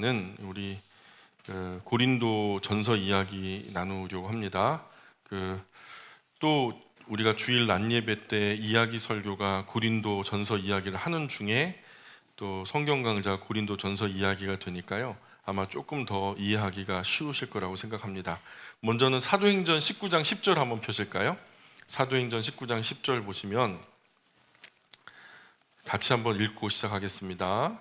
시간은 우리 고린도 전서 이야기 나누려고 합니다. 또 우리가 주일 낮 예배 때 이야기 설교가 고린도 전서 이야기를 하는 중에 또 성경 강좌 고린도 전서 이야기가 되니까요. 아마 조금 더 이해하기가 쉬우실 거라고 생각합니다. 먼저는 사도행전 19장 10절 한번 펴실까요? 사도행전 19장 10절 보시면 같이 한번 읽고 시작하겠습니다.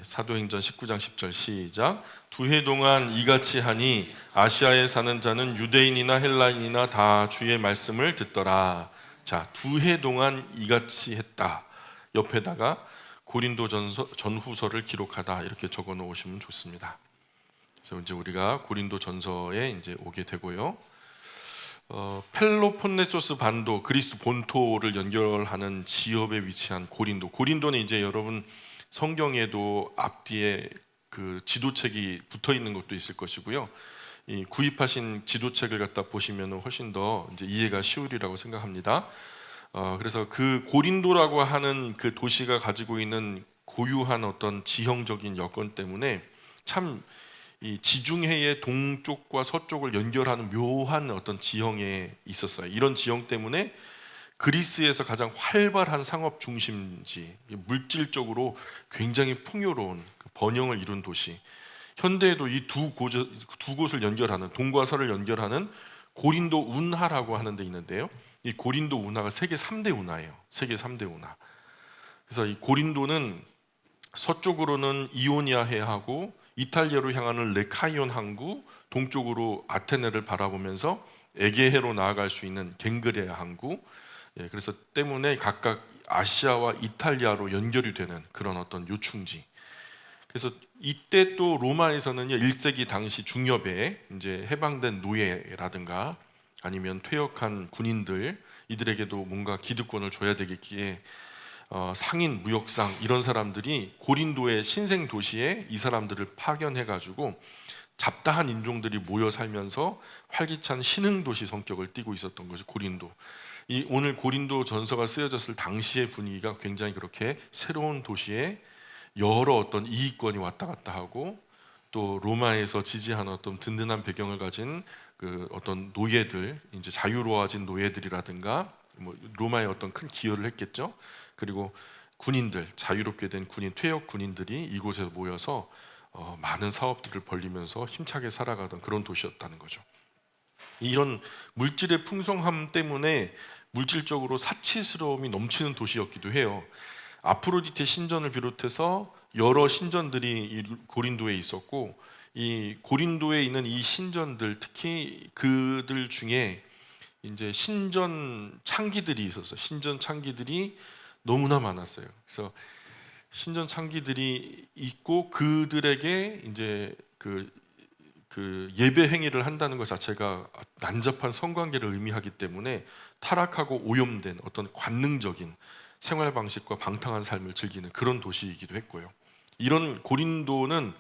사도행전 19장 10절 시작. 두 해 동안 이같이 하니 아시아에 사는 자는 유대인이나 헬라인이나 다 주의 말씀을 듣더라. 자, 두 해 동안 이같이 했다. 옆에다가 고린도 전후서를 기록하다 이렇게 적어 놓으시면 좋습니다. 그래서 이제 우리가 고린도 전서에 이제 오게 되고요. 펠로폰네소스 반도 그리스 본토를 연결하는 지역에 위치한 고린도. 고린도는 이제 여러분 성경에도 앞뒤에 그 지도책이 붙어 있는 것도 있을 것이고요. 이 구입하신 지도책을 갖다 보시면 훨씬 더 이제 이해가 쉬우리라고 생각합니다. 그래서 그 고린도라고 하는 그 도시가 가지고 있는 고유한 어떤 지형적인 여건 때문에 참 이 지중해의 동쪽과 서쪽을 연결하는 묘한 어떤 지형에 있었어요. 이런 지형 때문에 그리스에서 가장 활발한 상업 중심지, 물질적으로 굉장히 풍요로운 번영을 이룬 도시. 현대에도 이 두 곳을 연결하는, 동과 서를 연결하는 고린도 운하라고 하는 데 있는데요. 이 고린도 운하가 세계 3대 운하예요. 세계 3대 운하. 그래서 이 고린도는 서쪽으로는 이오니아 해하고 이탈리아로 향하는 레카이온 항구, 동쪽으로 아테네를 바라보면서 에게해로 나아갈 수 있는 갱그레아 항구. 그래서 때문에 각각 아시아와 이탈리아로 연결이 되는 그런 어떤 요충지. 그래서 이때 또 로마에서는요, 1세기 당시 중엽에 이제 해방된 노예라든가 아니면 퇴역한 군인들, 이들에게도 뭔가 기득권을 줘야 되겠기에 상인, 무역상 이런 사람들이 고린도의 신생 도시에 이 사람들을 파견해가지고 잡다한 인종들이 모여 살면서 활기찬 신흥 도시 성격을 띠고 있었던 것이 고린도. 이 오늘 고린도 전서가 쓰여졌을 당시의 분위기가 굉장히 그렇게 새로운 도시에 여러 어떤 이익권이 왔다 갔다 하고 또 로마에서 지지한 어떤 든든한 배경을 가진 그 어떤 노예들, 이제 자유로워진 노예들이라든가 뭐 로마의 어떤 큰 기여를 했겠죠. 그리고 군인들, 자유롭게 된 군인, 퇴역 군인들이 이곳에 모여서 많은 사업들을 벌리면서 힘차게 살아가던 그런 도시였다는 거죠. 이런 물질의 풍성함 때문에 물질적으로 사치스러움이 넘치는 도시였기도 해요. 아프로디테 신전을 비롯해서 여러 신전들이 이 고린도에 있었고, 이 고린도에 있는 이 신전들, 특히 그들 중에 이제 신전 창기들이 있었어요. 신전 창기들이 너무나 많았어요. 그래서 신전 창기들이 있고 그들에게 이제 그 예배 행위를 한다는 것 자체가 난잡한 성관계를 의미하기 때문에 타락하고 오염된 어떤 관능적인 생활 방식과 방탕한 삶을 즐기는 그런 도시이기도 했고요. 이런 고린도는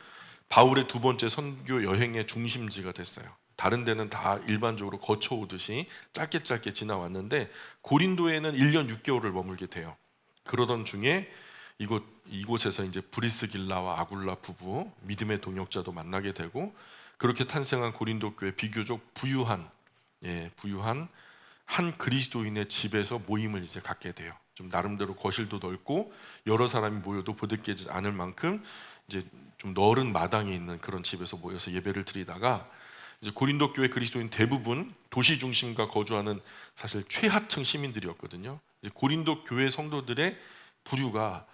바울의 두 번째 선교 여행의 중심지가 됐어요. 다른 데는 다 일반적으로 거쳐오듯이 짧게 지나왔는데 고린도에는 1년 6개월을 머물게 돼요. 그러던 중에 이곳에서 이제 브리스길라와 아굴라 부부, 믿음의 동역자도 만나게 되고 그렇게 탄생한 고린도 교회 비교적 부유한 한 그리스도인의 집에서 모임을 이제 갖게 돼요. 좀 나름대로 거실도 넓고 여러 사람이 모여도 부득이하지 않을 만큼 이제 좀 넓은 마당에 있는 그런 집에서 모여서 예배를 드리다가 이제 고린도 교회 그리스도인 대부분 도시 중심과 거주하는 사실 최하층 시민들이었거든요. 이제 고린도 교회 성도들의 부류가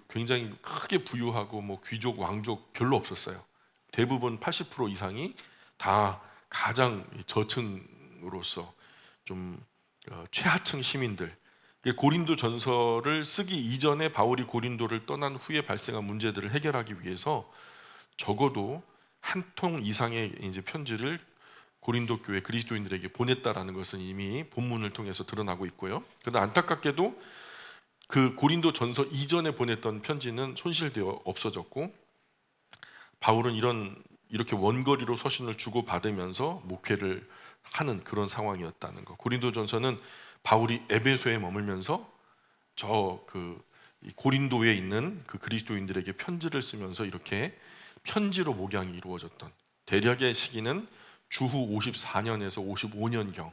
굉장히 크게 부유하고 뭐 귀족, 왕족 별로 없었어요. 대부분 80% 이상이 다 가장 저층으로서 좀 최하층 시민들. 고린도 전서를 쓰기 이전에 바울이 고린도를 떠난 후에 발생한 문제들을 해결하기 위해서 적어도 한 통 이상의 이제 편지를 고린도 교회 그리스도인들에게 보냈다라는 것은 이미 본문을 통해서 드러나고 있고요. 그런데 안타깝게도 그 고린도 전서 이전에 보냈던 편지는 손실되어 없어졌고 바울은 이렇게 원거리로 서신을 주고 받으면서 목회를 하는 그런 상황이었다는 거. 고린도 전서는 바울이 에베소에 머물면서 고린도에 있는 그 그리스도인들에게 편지를 쓰면서 이렇게 편지로 목양이 이루어졌던, 대략의 시기는 주후 54년에서 55년경,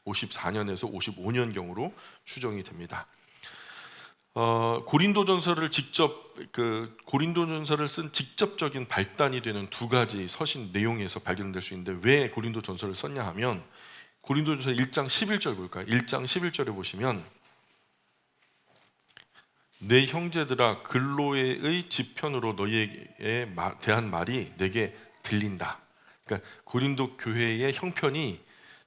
54년에서 55년경으로 추정이 됩니다. 고린도전서를 고린도전서를 쓴 직접적인 발단이 되는 두 가지 서신 내용에서 발견될 수 있는데, 왜 고린도전서를 썼냐 하면 고린도전서 1장 11절 볼까요? 1장 11절에 보시면 내 형제들아 글로에의 지편으로 너희에게 대한 말이 내게 들린다. 그러니까 고린도 교회의 형편이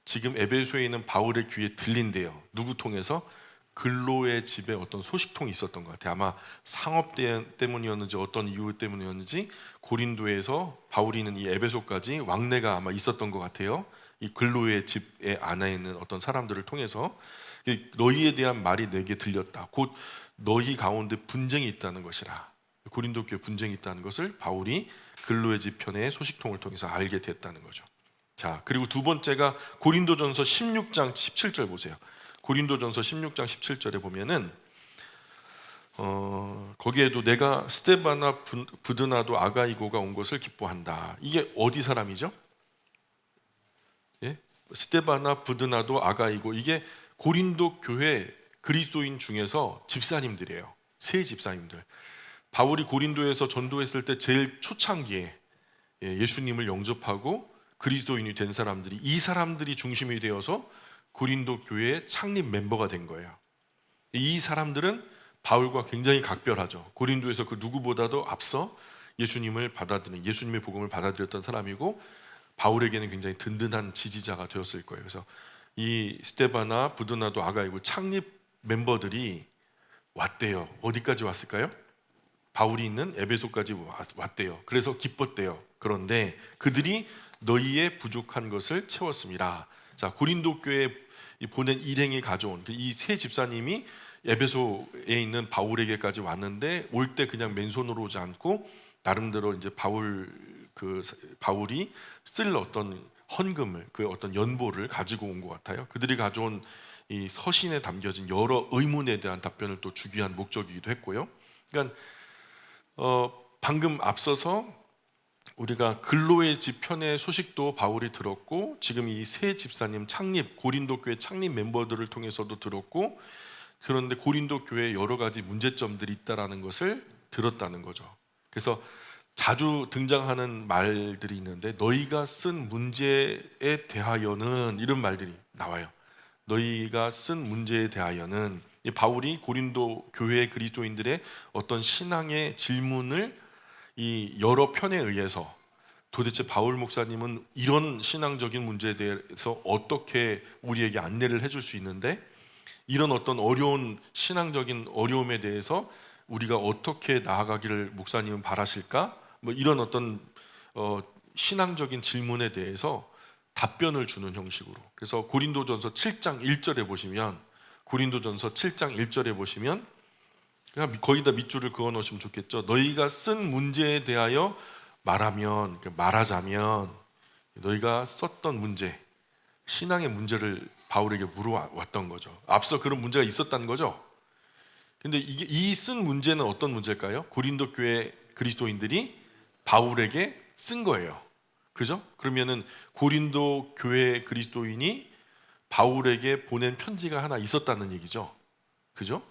지금 에베소에 있는 바울의 귀에 들린대요. 누구 통해서? 글로의 집에 어떤 소식통이 있었던 것 같아요. 아마 상업 때문이었는지 어떤 이유 때문이었는지 고린도에서 바울이 있는 이 에베소까지 왕래가 아마 있었던 것 같아요. 이 글로의 집에 안에 있는 어떤 사람들을 통해서 너희에 대한 말이 내게 들렸다. 곧 너희 가운데 분쟁이 있다는 것이라. 고린도 교회 분쟁이 있다는 것을 바울이 글로의 집 편의 소식통을 통해서 알게 됐다는 거죠. 자, 그리고 두 번째가 고린도전서 16장 17절 보세요. 고린도전서 16장 17절에 보면은 거기에도 내가 스데바나 부드나도 아가이고가 온 것을 기뻐한다. 이게 어디 사람이죠? 예? 스데바나 부드나도 아가이고, 이게 고린도 교회 그리스도인 중에서 집사님들이에요. 세 집사님들. 바울이 고린도에서 전도했을 때 제일 초창기에 예수님을 영접하고 그리스도인이 된 사람들이, 이 사람들이 중심이 되어서 고린도 교회의 창립 멤버가 된 거예요. 이 사람들은 바울과 굉장히 각별하죠. 고린도에서 그 누구보다도 앞서 예수님의 복음을 받아들였던 사람이고, 바울에게는 굉장히 든든한 지지자가 되었을 거예요. 그래서 이 스데바나 부드나도 아가이고 창립 멤버들이 왔대요. 어디까지 왔을까요? 바울이 있는 에베소까지 왔대요. 그래서 기뻤대요. 그런데 그들이 너희의 부족한 것을 채웠습니다. 자, 고린도 교회에 보낸 일행이 가져온 이 세 집사님이 에베소에 있는 바울에게까지 왔는데, 올 때 그냥 맨손으로 오지 않고 나름대로 이제 바울이 쓸 어떤 헌금을, 그 어떤 연보를 가지고 온 것 같아요. 그들이 가져온 이 서신에 담겨진 여러 의문에 대한 답변을 또 주기 위한 목적이기도 했고요. 그러니까 방금 앞서서 우리가 글로의 집 편의 소식도 바울이 들었고, 지금 이 세 집사님 고린도 교회 창립 멤버들을 통해서도 들었고, 그런데 고린도 교회에 여러 가지 문제점들이 있다라는 것을 들었다는 거죠. 그래서 자주 등장하는 말들이 있는데, 너희가 쓴 문제에 대하여는, 이런 말들이 나와요. 너희가 쓴 문제에 대하여는, 바울이 고린도 교회 그리스도인들의 어떤 신앙의 질문을 이 여러 편에 의해서, 도대체 바울 목사님은 이런 신앙적인 문제에 대해서 어떻게 우리에게 안내를 해줄 수 있는데, 이런 어떤 어려운 신앙적인 어려움에 대해서 우리가 어떻게 나아가기를 목사님은 바라실까? 이런 어떤 신앙적인 질문에 대해서 답변을 주는 형식으로. 그래서 고린도전서 7장 1절에 보시면, 그냥 거기다 밑줄을 그어 놓으시면 좋겠죠. 너희가 쓴 문제에 대하여 말하자면 너희가 썼던 문제, 신앙의 문제를 바울에게 물어왔던 거죠. 앞서 그런 문제가 있었다는 거죠. 근데 이 쓴 문제는 어떤 문제일까요? 고린도 교회 그리스도인들이 바울에게 쓴 거예요. 그죠? 그러면은 고린도 교회 그리스도인이 바울에게 보낸 편지가 하나 있었다는 얘기죠. 그죠?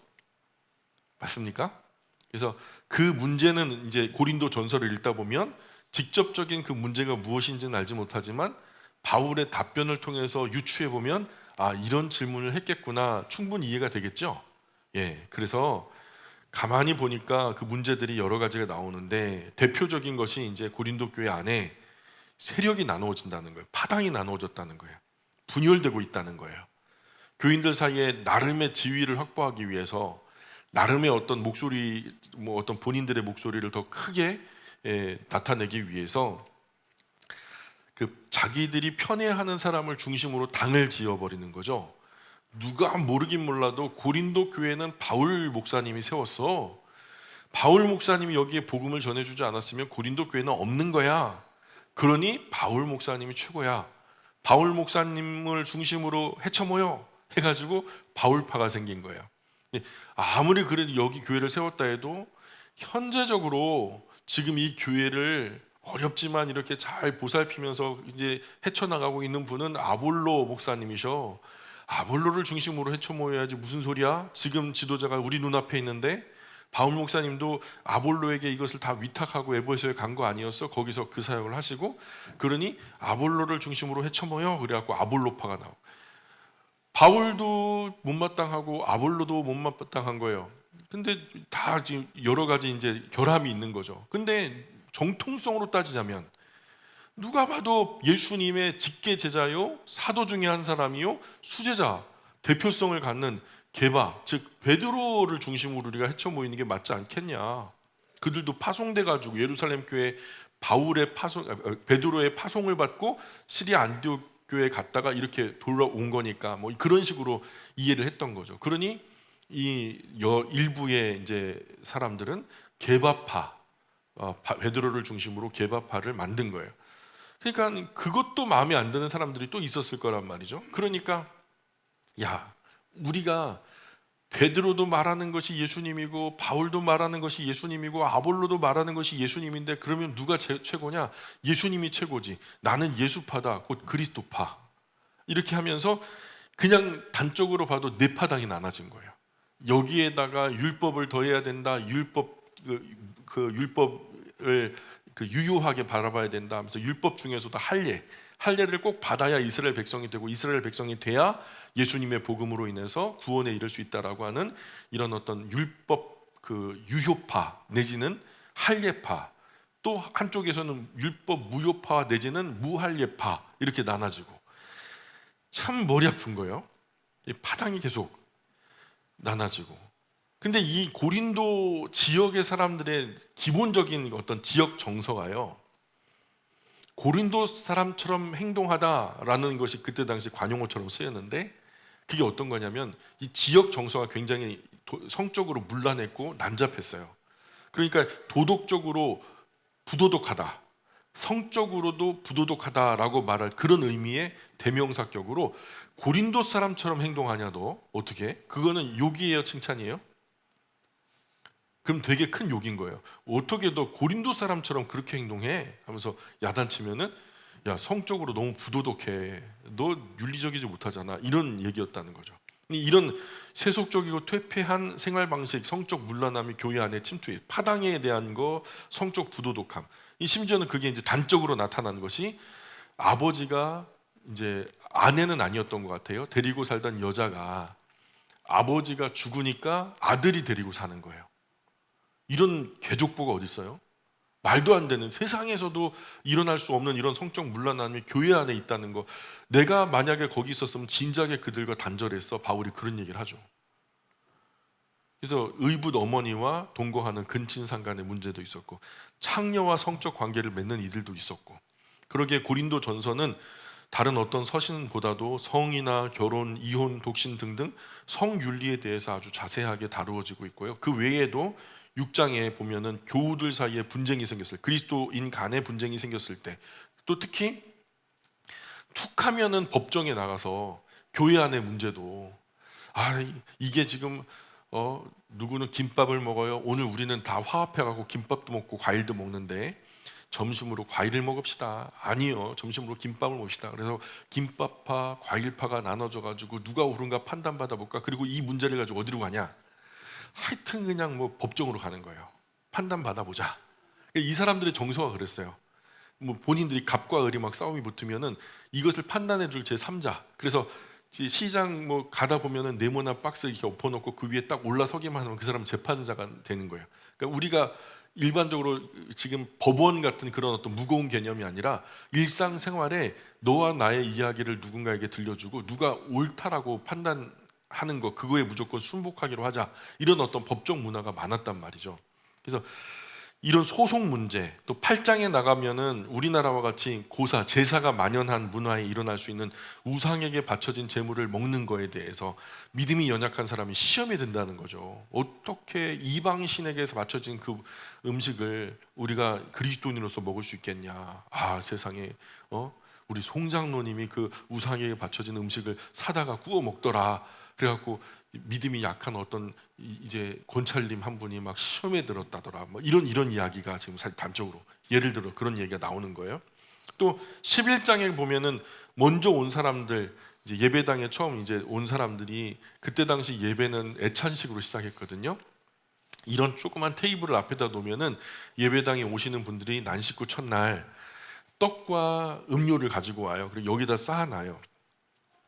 맞습니까? 그래서 그 문제는 이제 고린도 전서를 읽다 보면 직접적인 그 문제가 무엇인지는 알지 못하지만 바울의 답변을 통해서 유추해 보면, 이런 질문을 했겠구나, 충분히 이해가 되겠죠. 그래서 가만히 보니까 그 문제들이 여러 가지가 나오는데, 대표적인 것이 이제 고린도 교회 안에 세력이 나누어진다는 거예요. 파당이 나누어졌다는 거예요. 분열되고 있다는 거예요. 교인들 사이에 나름의 지위를 확보하기 위해서 나름의 어떤 목소리, 어떤 본인들의 목소리를 더 크게 나타내기 위해서 자기들이 편애하는 사람을 중심으로 당을 지어버리는 거죠. 누가 모르긴 몰라도 고린도 교회는 바울 목사님이 세웠어. 바울 목사님이 여기에 복음을 전해주지 않았으면 고린도 교회는 없는 거야. 그러니 바울 목사님이 최고야. 바울 목사님을 중심으로 헤쳐모여 해가지고 바울파가 생긴 거예요. 아무리 그래도 여기 교회를 세웠다 해도 현재적으로 지금 이 교회를 어렵지만 이렇게 잘 보살피면서 이제 헤쳐나가고 있는 분은 아볼로 목사님이셔. 아볼로를 중심으로 헤쳐 모여야지 무슨 소리야? 지금 지도자가 우리 눈앞에 있는데. 바울 목사님도 아볼로에게 이것을 다 위탁하고 에베소에 간 거 아니었어? 거기서 그 사역을 하시고, 그러니 아볼로를 중심으로 헤쳐 모여. 그래갖고 아볼로파가 나오고, 바울도 못마땅하고 아볼로도 못마땅한 거예요. 근데 다 지금 여러 가지 이제 결함이 있는 거죠. 근데 정통성으로 따지자면 누가 봐도 예수님의 직계 제자요, 사도 중에 한 사람이요, 수제자, 대표성을 갖는 게바, 즉 베드로를 중심으로 우리가 헤쳐 모이는 게 맞지 않겠냐. 그들도 파송돼 가지고 예루살렘 교회 베드로의 파송을 받고 시리아 안디옥 교회에 갔다가 이렇게 돌아온 거니까 뭐 그런 식으로 이해를 했던 거죠. 그러니 이 일부의 이제 사람들은 게바파, 베드로를 중심으로 게바파를 만든 거예요. 그러니까 그것도 마음에 안 드는 사람들이 또 있었을 거란 말이죠. 그러니까 야, 우리가 베드로도 말하는 것이 예수님이고 바울도 말하는 것이 예수님이고 아볼로도 말하는 것이 예수님인데 그러면 누가 최고냐? 예수님이 최고지. 나는 예수파다, 곧 그리스도파. 이렇게 하면서 그냥 단적으로 봐도 네 파당이 나눠진 거예요. 여기에다가 율법을 더해야 된다. 율법을 유효하게 바라봐야 된다 하면서 율법 중에서도 할례를 꼭 받아야 이스라엘 백성이 되고 이스라엘 백성이 돼야 예수님의 복음으로 인해서 구원에 이를 수 있다라고 하는 이런 어떤 율법 유효파 내지는 할례파, 또 한쪽에서는 율법 무효파 내지는 무할례파 이렇게 나눠지고, 참 머리 아픈 거예요. 이 파당이 계속 나눠지고. 근데 이 고린도 지역의 사람들의 기본적인 어떤 지역 정서가요, 고린도 사람처럼 행동하다라는 것이 그때 당시 관용어처럼 쓰였는데, 그게 어떤 거냐면 이 지역 정서가 굉장히 성적으로 문란했고 난잡했어요. 그러니까 도덕적으로 부도덕하다, 성적으로도 부도덕하다라고 말할 그런 의미의 대명사격으로 고린도 사람처럼 행동하냐 너 어떻게? 그거는 욕이에요, 칭찬이에요? 그럼 되게 큰 욕인 거예요. 어떻게 너 고린도 사람처럼 그렇게 행동해? 하면서 야단치면은 야, 성적으로 너무 부도덕해, 너 윤리적이지 못하잖아, 이런 얘기였다는 거죠. 이런 세속적이고 퇴폐한 생활 방식, 성적 문란함이 교회 안에 침투해, 파당에 대한 거, 성적 부도덕함. 심지어는 그게 이제 단적으로 나타난 것이 아버지가 이제 아내는 아니었던 것 같아요. 데리고 살던 여자가 아버지가 죽으니까 아들이 데리고 사는 거예요. 이런 괴족보가 어디 있어요? 말도 안 되는, 세상에서도 일어날 수 없는 이런 성적 문란함이 교회 안에 있다는 거. 내가 만약에 거기 있었으면 진작에 그들과 단절했어. 바울이 그런 얘기를 하죠. 그래서 의붓 어머니와 동거하는 근친상간의 문제도 있었고, 창녀와 성적 관계를 맺는 이들도 있었고, 그러기에 고린도 전서는 다른 어떤 서신보다도 성이나 결혼, 이혼, 독신 등등 성윤리에 대해서 아주 자세하게 다루어지고 있고요. 그 외에도 6장에 보면은 교우들 사이에 분쟁이 생겼을 때, 그리스도인 간에 분쟁이 생겼을 때, 또 특히 툭하면은 법정에 나가서 교회 안의 문제도, 이게 지금 누구는 김밥을 먹어요. 오늘 우리는 다 화합해가고 김밥도 먹고 과일도 먹는데 점심으로 과일을 먹읍시다. 아니요, 점심으로 김밥을 먹읍시다. 그래서 김밥파, 과일파가 나눠져 가지고 누가 옳은가 판단받아 볼까. 그리고 이 문제를 가지고 어디로 가냐? 하여튼 그냥 뭐 법정으로 가는 거예요. 판단 받아보자. 이 사람들의 정서가 그랬어요. 뭐 본인들이 갑과 을이 막 싸움이 붙으면은 이것을 판단해줄 제3자. 그래서 시장 뭐 가다 보면은 네모난 박스 이렇게 엎어놓고 그 위에 딱 올라서기만 하면 그 사람은 재판자가 되는 거예요. 그러니까 우리가 일반적으로 지금 법원 같은 그런 어떤 무거운 개념이 아니라 일상생활에 너와 나의 이야기를 누군가에게 들려주고 누가 옳다라고 판단하는 거, 그거에 무조건 순복하기로 하자, 이런 어떤 법적 문화가 많았단 말이죠. 그래서 이런 소송 문제, 또 8장에 나가면은 우리나라와 같이 고사, 제사가 만연한 문화에 일어날 수 있는 우상에게 바쳐진 제물을 먹는 거에 대해서 믿음이 연약한 사람이 시험에 든다는 거죠. 어떻게 이방신에게서 바쳐진 그 음식을 우리가 그리스도인으로서 먹을 수 있겠냐? 세상에 우리 송장로님이 그 우상에게 바쳐진 음식을 사다가 구워 먹더라. 그래갖고 믿음이 약한 어떤 이제 권찰님 한 분이 막 시험에 들었다더라. 뭐 이런 이야기가 지금 사실 단적으로 예를 들어 그런 얘기가 나오는 거예요. 또 11장에 보면은 먼저 온 사람들, 이제 예배당에 처음 이제 온 사람들이 그때 당시 예배는 애찬식으로 시작했거든요. 이런 조그만 테이블을 앞에다 놓으면은 예배당에 오시는 분들이 난식구 첫날 떡과 음료를 가지고 와요. 그리고 여기다 쌓아놔요.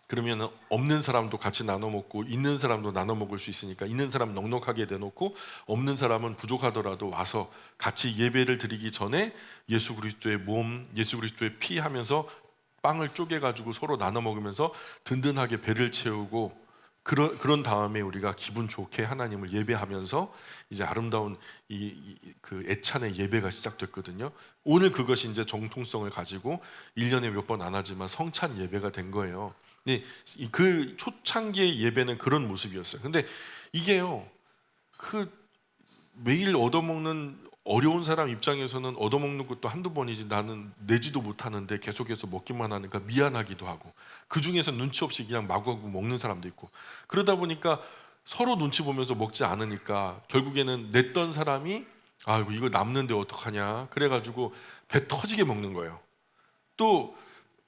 그러면 없는 사람도 같이 나눠 먹고 있는 사람도 나눠 먹을 수 있으니까 있는 사람 넉넉하게 내놓고 없는 사람은 부족하더라도 와서 같이 예배를 드리기 전에 예수 그리스도의 몸, 예수 그리스도의 피 하면서 빵을 쪼개 가지고 서로 나눠 먹으면서 든든하게 배를 채우고 그런 다음에 우리가 기분 좋게 하나님을 예배하면서 이제 아름다운 그 애찬의 예배가 시작됐거든요. 오늘 그것이 이제 정통성을 가지고 1년에 몇 번 안 하지만 성찬 예배가 된 거예요. 근데 그 초창기의 예배는 그런 모습이었어요. 근데 이게요, 그 매일 얻어먹는 어려운 사람 입장에서는 얻어먹는 것도 한두 번이지 나는 내지도 못하는데 계속해서 먹기만 하니까 미안하기도 하고 그 중에서 눈치 없이 그냥 마구마구 먹는 사람도 있고 그러다 보니까 서로 눈치 보면서 먹지 않으니까 결국에는 냈던 사람이 아이고 이거 남는데 어떡하냐 그래가지고 배 터지게 먹는 거예요. 또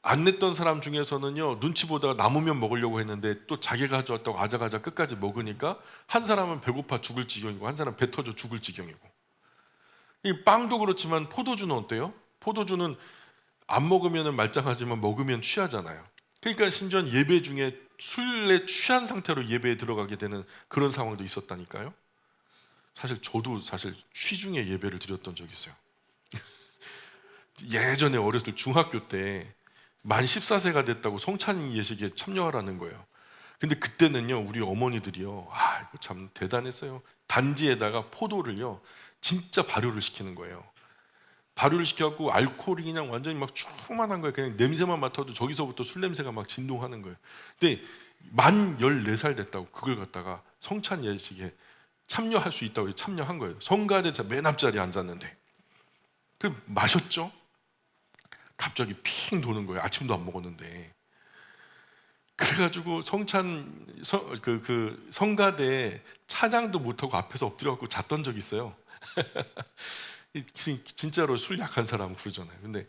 안 냈던 사람 중에서는요 눈치 보다가 남으면 먹으려고 했는데 또 자기가 가져왔다고 아자아자 끝까지 먹으니까 한 사람은 배고파 죽을 지경이고 한 사람은 배 터져 죽을 지경이고 이 빵도 그렇지만 포도주는 어때요? 포도주는 안 먹으면 말짱하지만 먹으면 취하잖아요. 그러니까 심지어 예배 중에 술에 취한 상태로 예배에 들어가게 되는 그런 상황도 있었다니까요. 사실 저도 사실 취중에 예배를 드렸던 적이 있어요. 예전에 어렸을 때 중학교 때 만 14세가 됐다고 성찬 예식에 참여하라는 거예요. 근데 그때는요 우리 어머니들이요 이거 참 대단했어요. 단지에다가 포도를요 진짜 발효를 시키는 거예요. 발효를 시켜갖고 알코올이 그냥 완전히 막 충만한 거예요. 그냥 냄새만 맡아도 저기서부터 술 냄새가 막 진동하는 거예요. 근데 만 14살 됐다고 그걸 갖다가 성찬 예식에 참여할 수 있다고 참여한 거예요. 성가대 맨 앞자리에 앉았는데 그 마셨죠? 갑자기 핑 도는 거예요. 아침도 안 먹었는데. 그래가지고 성가대 찬양도 못하고 앞에서 엎드려갖고 잤던 적이 있어요. 진짜로 술 약한 사람 그러잖아요. 근데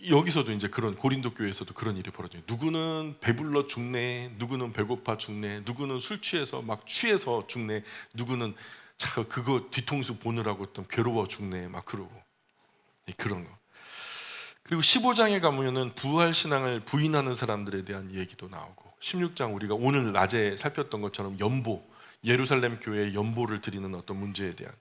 여기서도 이제 그런 고린도 교회에서도 그런 일이 벌어져요. 누구는 배불러 죽네, 누구는 배고파 죽네, 누구는 술 취해서 막 취해서 죽네, 누구는 그거 뒤통수 보느라고 좀 괴로워 죽네, 막 그러고 그런 거. 그리고 15장에 가면은 부활 신앙을 부인하는 사람들에 대한 얘기도 나오고 16장 우리가 오늘 낮에 살폈던 것처럼 연보 예루살렘 교회의 연보를 드리는 어떤 문제에 대한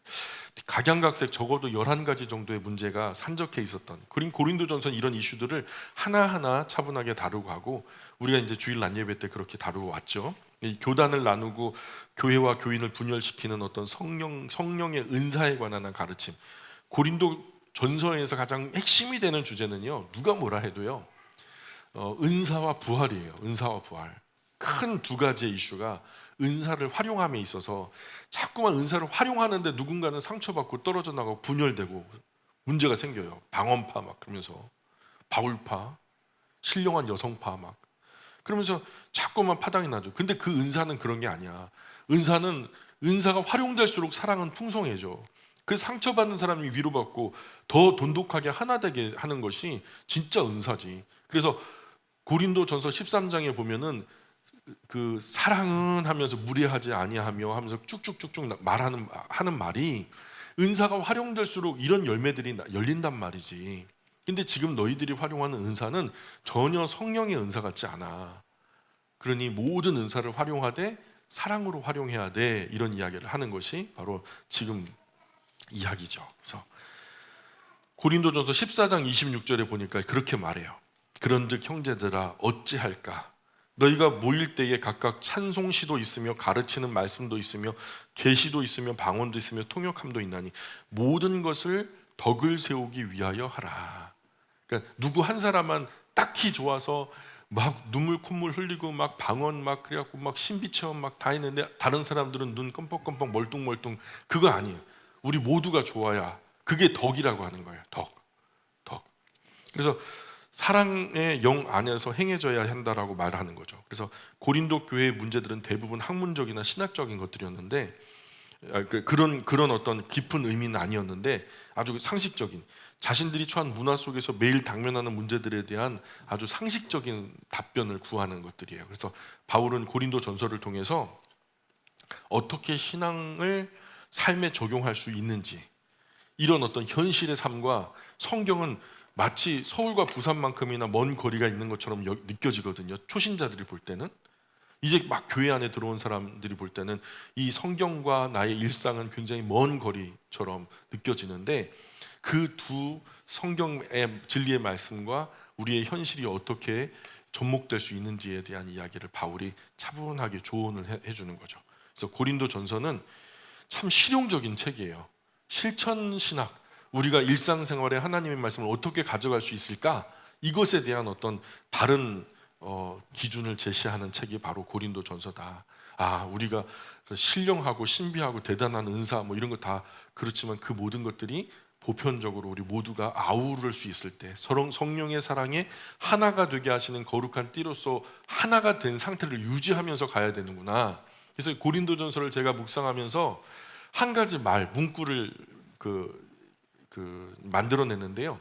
각양각색 적어도 11가지 정도의 문제가 산적해 있었던 고린도전서 이런 이슈들을 하나하나 차분하게 다루고 하고 우리가 이제 주일 낮 예배 때 그렇게 다루고 왔죠. 이 교단을 나누고 교회와 교인을 분열시키는 어떤 성령의 은사에 관한 가르침 고린도 전서에서 가장 핵심이 되는 주제는요 누가 뭐라 해도요 은사와 부활이에요. 은사와 부활 큰 두 가지의 이슈가 은사를 활용함에 있어서 자꾸만 은사를 활용하는데 누군가는 상처받고 떨어져 나가고 분열되고 문제가 생겨요. 방언파 막 그러면서 바울파 신령한 여성파 막 그러면서 자꾸만 파당이 나죠. 근데 그 은사는 그런 게 아니야. 은사가 활용될수록 사랑은 풍성해져. 그 상처받는 사람이 위로받고 더 돈독하게 하나 되게 하는 것이 진짜 은사지. 그래서 고린도전서 13장에 보면은 그 사랑은 하면서 무례하지 아니하며 하면서 쭉쭉쭉쭉 하는 말이 은사가 활용될수록 이런 열매들이 열린단 말이지. 근데 지금 너희들이 활용하는 은사는 전혀 성령의 은사 같지 않아. 그러니 모든 은사를 활용하되 사랑으로 활용해야 돼. 이런 이야기를 하는 것이 바로 지금 이야기죠. 그래서 고린도전서 14장 26절에 보니까 그렇게 말해요. 그런즉 형제들아 어찌할까? 너희가 모일 때에 각각 찬송시도 있으며 가르치는 말씀도 있으며 계시도 있으며 방언도 있으며 통역함도 있나니 모든 것을 덕을 세우기 위하여 하라. 그러니까 누구 한 사람만 딱히 좋아서 막 눈물 콧물 흘리고 막 방언 막 그래갖고 막 신비 체험 막 다 했는데 다른 사람들은 눈 껌뻑껌뻑 멀뚱멀뚱 그거 아니에요. 우리 모두가 좋아야 그게 덕이라고 하는 거예요. 덕. 그래서 사랑의 영 안에서 행해져야 한다라고 말하는 거죠. 그래서 고린도 교회의 문제들은 대부분 학문적이나 신학적인 것들이었는데 그런 어떤 깊은 의미는 아니었는데 아주 상식적인, 자신들이 처한 문화 속에서 매일 당면하는 문제들에 대한 아주 상식적인 답변을 구하는 것들이에요. 그래서 바울은 고린도 전서를 통해서 어떻게 신앙을 삶에 적용할 수 있는지, 이런 어떤 현실의 삶과 성경은 마치 서울과 부산만큼이나 먼 거리가 있는 것처럼 느껴지거든요. 초신자들이 볼 때는, 이제 막 교회 안에 들어온 사람들이 볼 때는 이 성경과 나의 일상은 굉장히 먼 거리처럼 느껴지는데, 그 두 성경의 진리의 말씀과 우리의 현실이 어떻게 접목될 수 있는지에 대한 이야기를 바울이 차분하게 조언을 해주는 거죠. 그래서 고린도 전서는 참 실용적인 책이에요. 실천 신학, 우리가 일상생활에 하나님의 말씀을 어떻게 가져갈 수 있을까, 이것에 대한 어떤 바른 기준을 제시하는 책이 바로 고린도 전서다. 우리가 신령하고 신비하고 대단한 은사 뭐 이런 거 다 그렇지만 그 모든 것들이 보편적으로 우리 모두가 아우를 수 있을 때 성령의 사랑에 하나가 되게 하시는 거룩한 띠로서 하나가 된 상태를 유지하면서 가야 되는구나. 그래서 고린도전서를 제가 묵상하면서 한 가지 문구를 만들어냈는데요.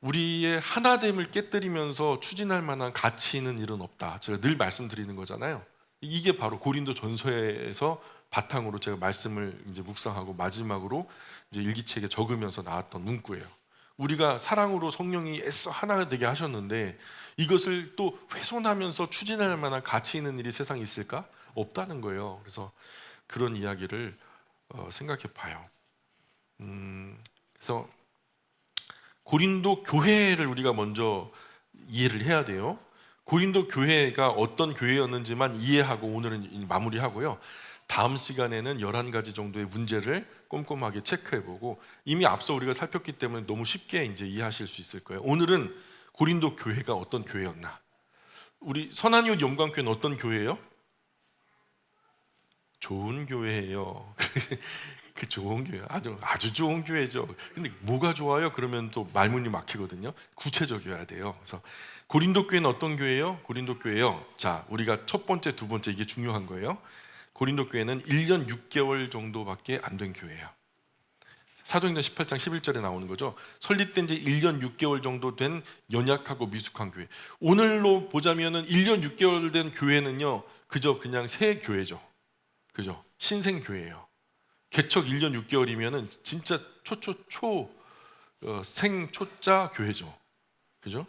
우리의 하나됨을 깨뜨리면서 추진할 만한 가치 있는 일은 없다. 제가 늘 말씀드리는 거잖아요. 이게 바로 고린도 전서에서 바탕으로 제가 말씀을 이제 묵상하고 마지막으로 이제 일기책에 적으면서 나왔던 문구예요. 우리가 사랑으로 성령이 애써 하나가 되게 하셨는데 이것을 또 훼손하면서 추진할 만한 가치 있는 일이 세상에 있을까? 없다는 거예요. 그래서 그런 이야기를 생각해 봐요. 그래서 고린도 교회를 우리가 먼저 이해를 해야 돼요. 고린도 교회가 어떤 교회였는지만 이해하고 오늘은 마무리하고요. 다음 시간에는 11가지 정도의 문제를 꼼꼼하게 체크해보고, 이미 앞서 우리가 살폈기 때문에 너무 쉽게 이제 이해하실 수 있을 거예요. 오늘은 고린도 교회가 어떤 교회였나? 우리 선한이웃 영광교회는 어떤 교회예요? 좋은 교회예요. 그 좋은 교회, 아주 좋은 교회죠. 근데 뭐가 좋아요? 그러면 또 말문이 막히거든요. 구체적이어야 돼요. 그래서 고린도 교회는 어떤 교회예요? 고린도 교회요. 자, 우리가 첫 번째, 두 번째, 이게 중요한 거예요. 고린도 교회는 1년 6개월 정도밖에 안 된 교회예요. 사도행전 18장 11절에 나오는 거죠. 설립된 지 1년 6개월 정도 된 연약하고 미숙한 교회. 오늘로 보자면은 1년 6개월 된 교회는요, 그냥 새 교회죠. 그죠? 신생 교회예요. 개척 1년 6개월이면은 진짜 생초자 교회죠. 그죠?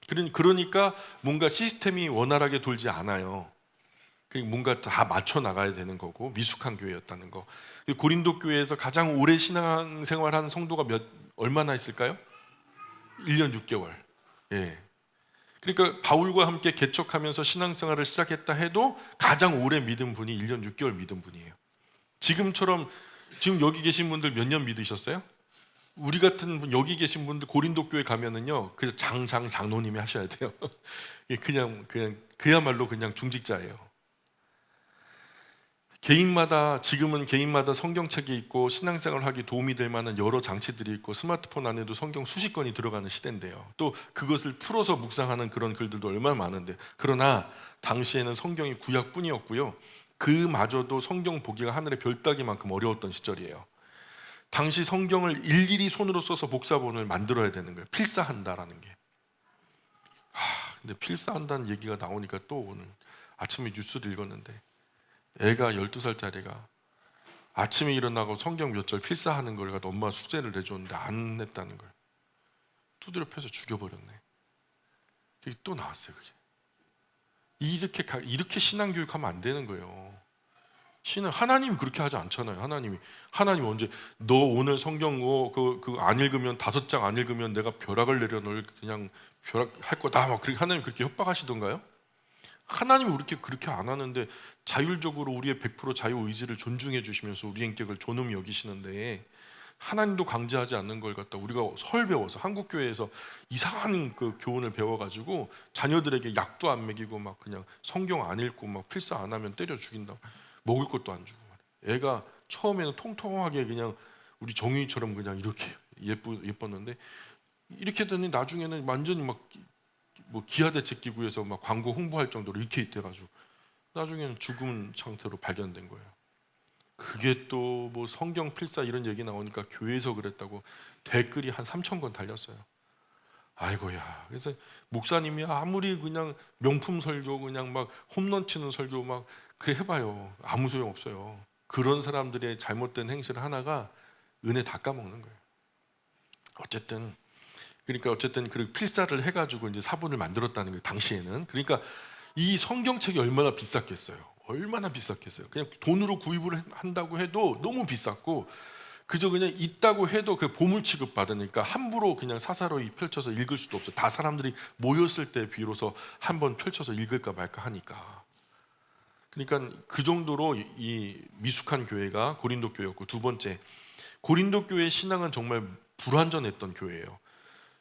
그러니까 뭔가 시스템이 원활하게 돌지 않아요. 뭔가 다 맞춰 나가야 되는 거고, 미숙한 교회였다는 거. 고린도 교회에서 가장 오래 신앙생활한 성도가 얼마나 있을까요? 1년 6개월. 예. 그러니까 바울과 함께 개척하면서 신앙생활을 시작했다 해도 가장 오래 믿은 분이 1년 6개월 믿은 분이에요. 지금 여기 계신 분들 몇 년 믿으셨어요? 우리 같은 분, 여기 계신 분들 고린도 교회 가면은요, 그냥 장로님이 하셔야 돼요. 그야말로 그냥 중직자예요. 지금은 개인마다 성경책이 있고 신앙생활을 하기 도움이 될 만한 여러 장치들이 있고 스마트폰 안에도 성경 수십 권이 들어가는 시대인데요. 또 그것을 풀어서 묵상하는 그런 글들도 얼마나 많은데, 그러나 당시에는 성경이 구약뿐이었고요. 그마저도 성경 보기가 하늘의 별 따기만큼 어려웠던 시절이에요. 당시 성경을 일일이 손으로 써서 복사본을 만들어야 되는 거예요. 필사한다라는 게. 근데 필사한다는 얘기가 나오니까 또 오늘 아침에 뉴스를 읽었는데, 애가 12살짜리가 아침에 일어나고 성경 몇 절 필사하는 걸 갖다 엄마가 숙제를 내줬는데 안 냈다는 걸 두드려 패서 죽여버렸네. 그게 또 나왔어요. 그게. 이렇게 신앙 교육하면 안 되는 거예요. 하나님이 그렇게 하지 않잖아요. 하나님이 언제 너 오늘 성경 안 읽으면 5장 안 읽으면 내가 벼락을 내려 널 그냥 벼락할 거다 막 그렇게 하나님 그렇게 협박하시던가요? 하나님이 그렇게 안 하는데 자율적으로 우리의 100% 자유 의지를 존중해 주시면서 우리 인격을 존엄히 여기시는데, 하나님도 강제하지 않는 걸 갖다 우리가 배워서 한국 교회에서 이상한 그 교훈을 배워가지고 자녀들에게 약도 안 먹이고 막 그냥 성경 안 읽고 막 필사 안 하면 때려 죽인다. 먹을 것도 안 주고 말이야. 애가 처음에는 통통하게 그냥 우리 정윤이처럼 그냥 이렇게 예뻤는데 이렇게 되니 나중에는 완전히 막 뭐 기아대책기구에서 막 광고 홍보할 정도로 이렇게 돼가지고 나중에는 죽은 상태로 발견된 거예요. 그게 또 뭐 성경 필사 이런 얘기 나오니까 교회에서 그랬다고 댓글이 한 3천 건 달렸어요. 아이고야. 그래서 목사님이 아무리 그냥 명품 설교 그냥 막 홈런 치는 설교 막 그 해봐요. 아무 소용 없어요. 그런 사람들의 잘못된 행실 하나가 은혜 다 까먹는 거예요. 어쨌든 그러니까 어쨌든 그 필사를 해가지고 이제 사본을 만들었다는 거예요. 당시에는. 그러니까 이 성경책이 얼마나 비쌌겠어요. 얼마나 비쌌겠어요. 그냥 돈으로 구입을 한다고 해도 너무 비쌌고 그저 그냥 있다고 해도 그 보물 취급 받으니까 함부로 그냥 사사로이 펼쳐서 읽을 수도 없어요. 다 사람들이 모였을 때 비로소 한번 펼쳐서 읽을까 말까 하니까. 그러니까 그 정도로 이 미숙한 교회가 고린도 교회였고, 두 번째, 고린도 교회의 신앙은 정말 불완전했던 교회예요.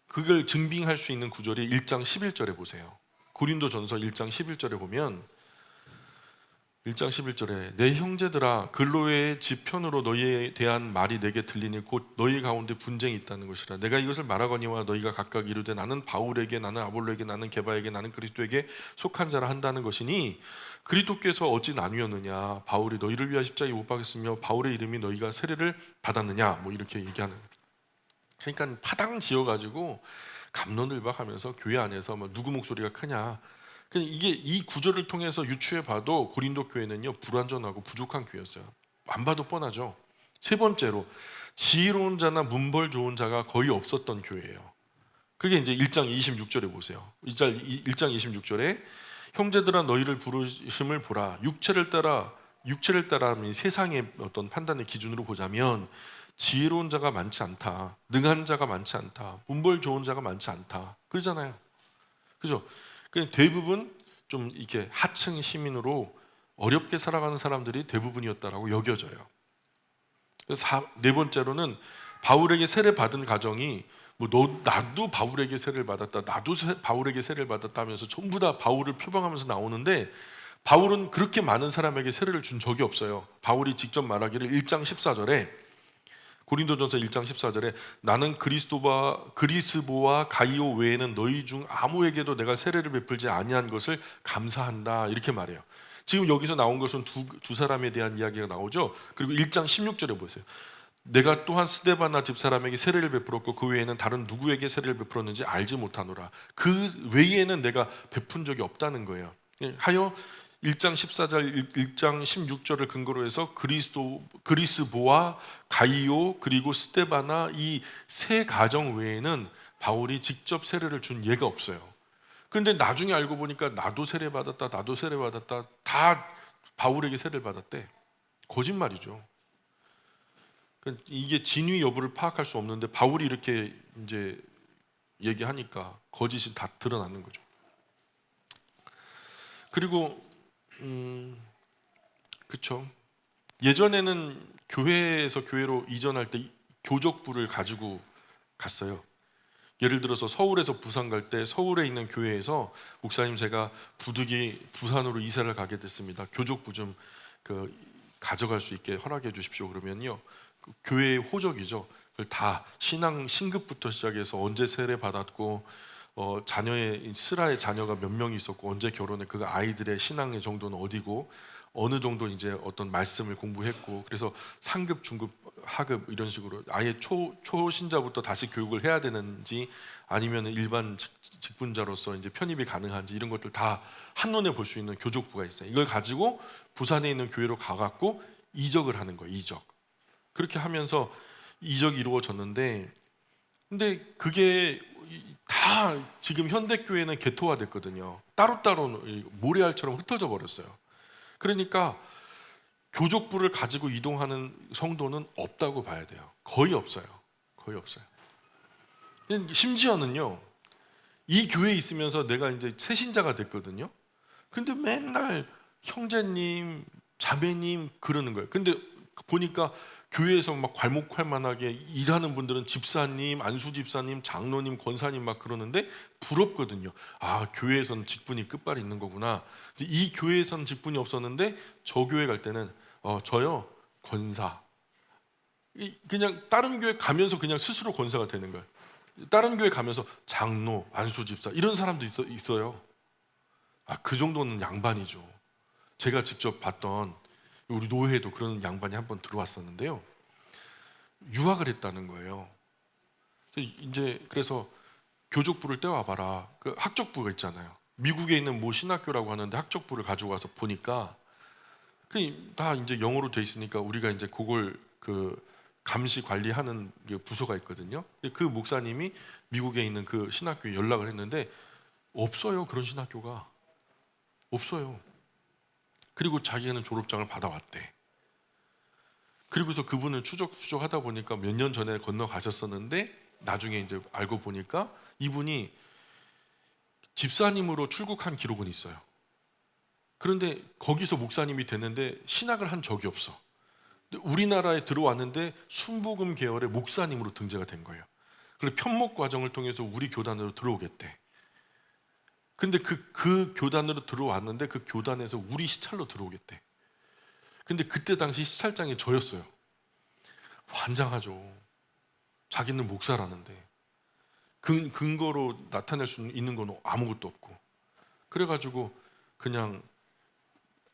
그걸 증빙할 수 있는 구절이 1장 11절에 보세요. 고린도전서 1장 11절에 보면 1장 11절에 내 형제들아 글로의 집 편으로 너희에 대한 말이 내게 들리니 곧 너희 가운데 분쟁이 있다는 것이라. 내가 이것을 말하거니와 너희가 각각 이르되 나는 바울에게 나는 아볼로에게 나는 게바에게 나는 그리스도에게 속한 자라 한다는 것이니 그리스도께서 어찌 나뉘었느냐. 바울이 너희를 위하여 십자가에 못 박았으며 바울의 이름이 너희가 세례를 받았느냐. 뭐 이렇게 얘기하는. 그러니까 파당 지어가지고 갑론을박하면서 교회 안에서 뭐 누구 목소리가 크냐. 이게 이 구절을 통해서 유추해 봐도 고린도 교회는요 불완전하고 부족한 교회였어요. 안 봐도 뻔하죠. 세 번째로 지혜로운 자나 문벌 좋은 자가 거의 없었던 교회예요. 그게 이제 1장 26절에 보세요. 1장 26절에 형제들아 너희를 부르심을 보라. 육체를 따라 하면 세상의 어떤 판단의 기준으로 보자면 지혜로운 자가 많지 않다. 능한 자가 많지 않다. 문벌 좋은 자가 많지 않다. 그러잖아요. 그죠? 대부분 좀 이렇게 하층 시민으로 어렵게 살아가는 사람들이 대부분이었다라고 여겨져요. 그래서 네 번째로는 바울에게 세례 받은 가정이 뭐 나도 바울에게 세례를 받았다, 나도 바울에게 세례를 받았다 하면서 전부 다 바울을 표방하면서 나오는데 바울은 그렇게 많은 사람에게 세례를 준 적이 없어요. 바울이 직접 말하기를 1장 14절에 고린도전서 1장 14절에 나는 그리스보와 가이오 외에는 너희 중 아무에게도 내가 세례를 베풀지 아니한 것을 감사한다 이렇게 말해요. 지금 여기서 나온 것은 두 사람에 대한 이야기가 나오죠. 그리고 1장 16절에 보세요. 내가 또한 스데바나 집사람에게 세례를 베풀었고 그 외에는 다른 누구에게 세례를 베풀었는지 알지 못하노라. 그 외에는 내가 베푼 적이 없다는 거예요. 하여 1장 14절, 1장 16절을 근거로 해서 그리스보와 가이오 그리고 스데바나 이 세 가정 외에는 바울이 직접 세례를 준 예가 없어요. 그런데 나중에 알고 보니까 나도 세례 받았다, 나도 세례 받았다, 다 바울에게 세례를 받았대. 거짓말이죠. 이게 진위 여부를 파악할 수 없는데 바울이 이렇게 이제 얘기하니까 거짓이 다 드러나는 거죠. 그리고 그렇죠. 예전에는 교회에서 교회로 이전할 때 교족부를 가지고 갔어요. 예를 들어서 서울에서 부산 갈 때 서울에 있는 교회에서 목사님 제가 부산으로 이사를 가게 됐습니다. 교족부 좀 가져갈 수 있게 허락해 주십시오. 그러면요 그 교회의 호적이죠. 그걸 다 신앙 신급부터 시작해서 언제 세례 받았고 자녀의 슬아의 자녀가 몇 명이 있었고 언제 결혼해 그 아이들의 신앙의 정도는 어디고 어느 정도 이제 어떤 말씀을 공부했고 그래서 상급, 중급, 하급 이런 식으로 아예 초신자부터 다시 교육을 해야 되는지 아니면 일반 직분자로서 이제 편입이 가능한지 이런 것들 다 한눈에 볼 수 있는 교족부가 있어요. 이걸 가지고 부산에 있는 교회로 가갖고 이적을 하는 거예요. 이적. 그렇게 하면서 이적이 이루어졌는데 근데 그게 다 지금 현대교회는 개토화됐거든요. 따로따로 모래알처럼 흩어져 버렸어요. 그러니까 교족부를 가지고 이동하는 성도는 없다고 봐야 돼요. 거의 없어요. 거의 없어요. 심지어는요, 이 교회에 있으면서 내가 이제 새신자가 됐거든요. 근데 맨날 형제님, 자매님 그러는 거예요. 근데 보니까 교회에서 막 괄목할만하게 일하는 분들은 집사님, 안수 집사님, 장로님, 권사님 막 그러는데 부럽거든요. 아, 교회에서는 직분이 끝발이 있는 거구나. 이 교회에서는 직분이 없었는데 저 교회 갈 때는 저요 권사. 그냥 다른 교회 가면서 그냥 스스로 권사가 되는 거예요. 다른 교회 가면서 장로, 안수집사 이런 사람도 있어요. 그 정도는 양반이죠. 제가 직접 봤던 우리 노회에도 그런 양반이 한번 들어왔었는데요. 유학을 했다는 거예요. 이제 그래서 교족부를 떼와봐라. 그 학적부가 있잖아요. 미국에 있는 뭐 신학교라고 하는데 학적부를 가지고 와서 보니까 다 이제 영어로 돼 있으니까 우리가 이제 그걸 그 감시 관리하는 부서가 있거든요. 그 목사님이 미국에 있는 그 신학교에 연락을 했는데 없어요. 그런 신학교가 없어요. 그리고 자기는 졸업장을 받아왔대. 그리고서 그분을 추적하다 보니까 몇 년 전에 건너가셨었는데 나중에 이제 알고 보니까 이분이 집사님으로 출국한 기록은 있어요. 그런데 거기서 목사님이 됐는데 신학을 한 적이 없어. 근데 우리나라에 들어왔는데 순복음 계열의 목사님으로 등재가 된 거예요. 그리고 편목 과정을 통해서 우리 교단으로 들어오겠대. 근데 그 교단으로 들어왔는데 그 교단에서 우리 시찰로 들어오겠대. 근데 그때 당시 시찰장이 저였어요. 환장하죠. 자기는 목사라는데 근거로 나타낼 수 있는 건 아무것도 없고. 그래가지고 그냥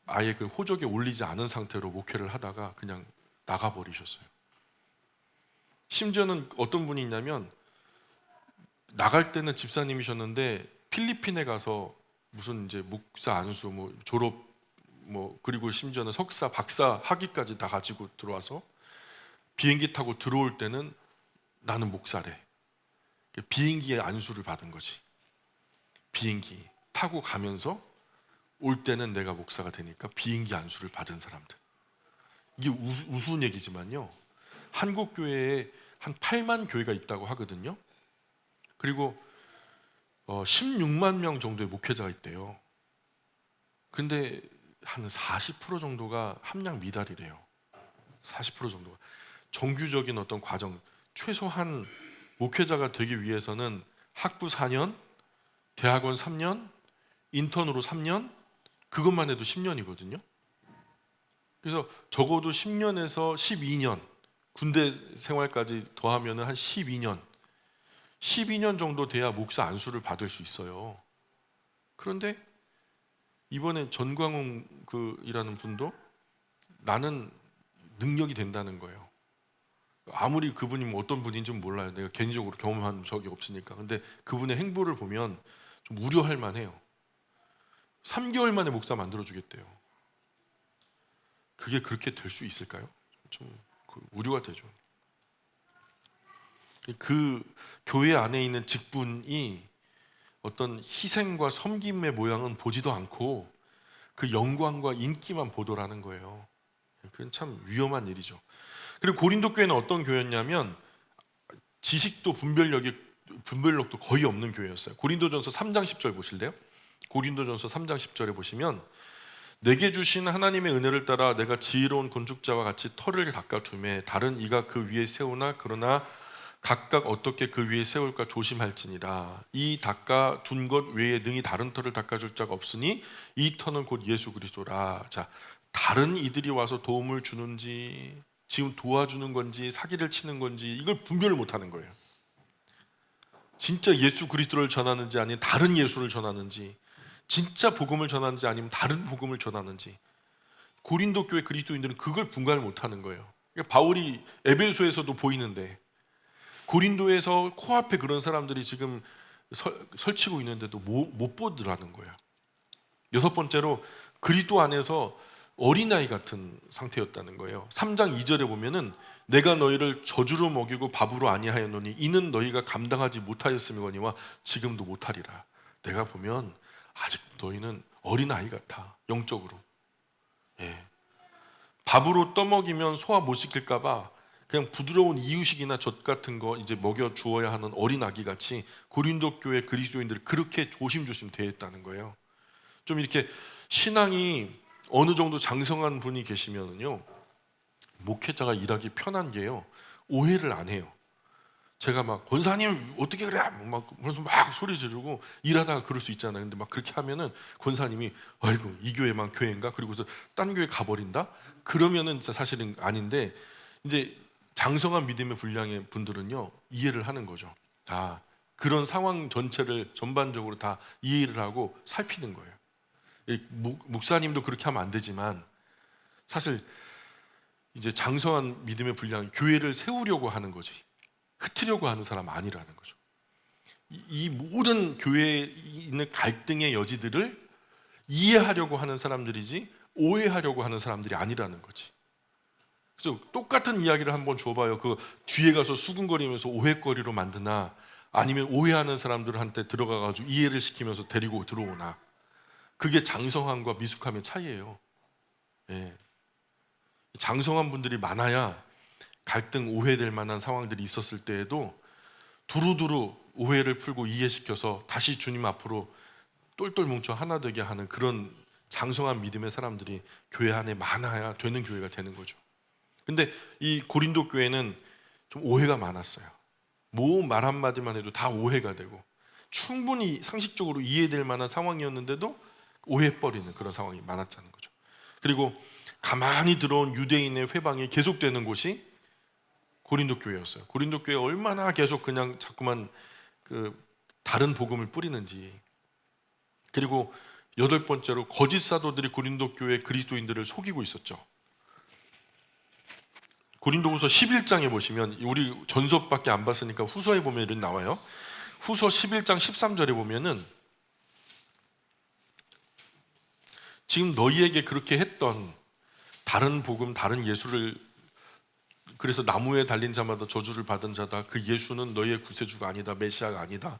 아예 그 호적에 올리지 않은 상태로 목회를 하다가 그냥 나가버리셨어요. 심지어는 어떤 분이 있냐면 나갈 때는 집사님이셨는데 필리핀에 가서 무슨 이제 목사 안수 뭐 졸업 뭐 그리고 심지어는 석사 박사 학위까지 다 가지고 들어와서 비행기 타고 들어올 때는 나는 목사래. 비행기에 안수를 받은 거지. 비행기 타고 가면서 올 때는 내가 목사가 되니까 비행기 안수를 받은 사람들. 이게 우스운 얘기지만요. 한국 교회에 한 8만 교회가 있다고 하거든요. 그리고 16만 명 정도의 목회자가 있대요. 근데 한 40% 정도가 함량 미달이래요. 40% 정도가. 정규적인 어떤 과정, 최소한 목회자가 되기 위해서는 학부 4년, 대학원 3년, 인턴으로 3년, 그것만 해도 10년이거든요. 그래서 적어도 10년에서 12년, 군대 생활까지 더하면 한 12년 정도 돼야 목사 안수를 받을 수 있어요. 그런데 이번에 전광훈 이라는 분도 나는 능력이 된다는 거예요. 아무리 그분이 뭐 어떤 분인지는 몰라요. 내가 개인적으로 경험한 적이 없으니까. 근데 그분의 행보를 보면 좀 우려할 만해요. 3개월 만에 목사 만들어주겠대요. 그게 그렇게 될 수 있을까요? 좀 우려가 되죠. 그 교회 안에 있는 직분이 어떤 희생과 섬김의 모양은 보지도 않고 그 영광과 인기만 보도라는 거예요. 그건 참 위험한 일이죠. 그리고 고린도 교회는 어떤 교회였냐면 지식도 분별력도 거의 없는 교회였어요. 고린도전서 3장 10절 보실래요? 고린도전서 3장 10절에 보시면 내게 주신 하나님의 은혜를 따라 내가 지혜로운 건축자와 같이 터를 닦아주매 다른 이가 그 위에 세우나 그러나 각각 어떻게 그 위에 세울까 조심할지니라. 이 닦아둔 것 외에 능히 다른 터를 닦아줄 자가 없으니 이 터는 곧 예수 그리스도라. 자, 다른 이들이 와서 도움을 주는지 지금 도와주는 건지 사기를 치는 건지 이걸 분별을 못하는 거예요. 진짜 예수 그리스도를 전하는지 아니면 다른 예수를 전하는지, 진짜 복음을 전하는지 아니면 다른 복음을 전하는지. 고린도 교회 그리스도인들은 그걸 분간을 못하는 거예요. 그러니까 바울이 에베소에서도 보이는데 고린도에서 코앞에 그런 사람들이 지금 설치고 있는데도 못 보더라는 거예요. 6번째로 그리스도 안에서 어린아이 같은 상태였다는 거예요. 3장 2절에 보면은 내가 너희를 저주로 먹이고 밥으로 아니하였노니 이는 너희가 감당하지 못하였음이거니와 지금도 못하리라. 내가 보면 아직 너희는 어린아이 같아. 영적으로. 예. 밥으로 떠먹이면 소화 못 시킬까 봐 그냥 부드러운 이유식이나 젖 같은 거 이제 먹여 주어야 하는 어린 아기 같이 고린도 교회 그리스도인들을 그렇게 조심조심 대했다는 거예요. 좀 이렇게 신앙이 어느 정도 장성한 분이 계시면은요, 목회자가 일하기 편한 게요, 오해를 안 해요. 제가 막 권사님 어떻게 그래? 그래서 막 소리 지르고 일하다가 그럴 수 있잖아요. 근데 막 그렇게 하면은 권사님이 아이고 이 교회만 교회인가? 그리고서 딴 교회 가버린다? 그러면은 사실은 아닌데 이제 장성한 믿음의 분량의 분들은요 이해를 하는 거죠. 그런 상황 전체를 전반적으로 다 이해를 하고 살피는 거예요. 목사님도 그렇게 하면 안 되지만 사실 이제 장성한 믿음의 분량, 교회를 세우려고 하는 거지 흩으려고 하는 사람 아니라는 거죠. 이 모든 교회에 있는 갈등의 여지들을 이해하려고 하는 사람들이지 오해하려고 하는 사람들이 아니라는 거지. 그래서 똑같은 이야기를 한번 줘봐요. 그 뒤에 가서 수군거리면서 오해거리로 만드나, 아니면 오해하는 사람들한테 들어가가지고 이해를 시키면서 데리고 들어오나. 그게 장성함과 미숙함의 차이예요. 예. 장성한 분들이 많아야 갈등, 오해될 만한 상황들이 있었을 때에도 두루두루 오해를 풀고 이해시켜서 다시 주님 앞으로 똘똘 뭉쳐 하나 되게 하는 그런 장성한 믿음의 사람들이 교회 안에 많아야 되는 교회가 되는 거죠. 근데 이 고린도 교회는 좀 오해가 많았어요. 뭐 말 한마디만 해도 다 오해가 되고 충분히 상식적으로 이해될 만한 상황이었는데도 오해버리는 그런 상황이 많았다는 거죠. 그리고 가만히 들어온 유대인의 회방이 계속되는 곳이 고린도 교회였어요. 고린도 교회 얼마나 계속 그냥 자꾸만 그 다른 복음을 뿌리는지. 그리고 8번째로 거짓 사도들이 고린도 교회 그리스도인들을 속이고 있었죠. 고린도후서 11장에 보시면, 우리 전서밖에 안 봤으니까 후서에 보면 이런 나와요. 후서 11장 13절에 보면은 지금 너희에게 그렇게 했던 다른 복음, 다른 예수를, 그래서 나무에 달린 자마다 저주를 받은 자다. 그 예수는 너희의 구세주가 아니다. 메시아가 아니다.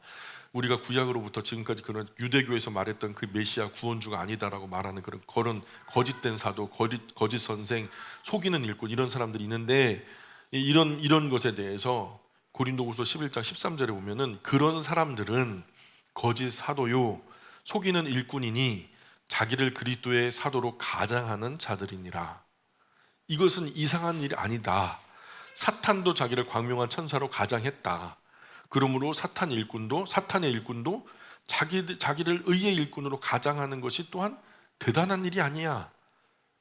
우리가 구약으로부터 지금까지 그런 유대교에서 말했던 그 메시아 구원주가 아니다라고 말하는 그런 거짓된 사도, 거짓 선생, 속이는 일꾼, 이런 사람들이 있는데, 이런 것에 대해서 고린도후서 11장 13절에 보면은 그런 사람들은 거짓 사도요 속이는 일꾼이니 자기를 그리스도의 사도로 가장하는 자들이니라. 이것은 이상한 일이 아니다. 사탄도 자기를 광명한 천사로 가장했다. 그러므로 사탄의 일꾼도 자기를 의의 일꾼으로 가장하는 것이 또한 대단한 일이 아니야.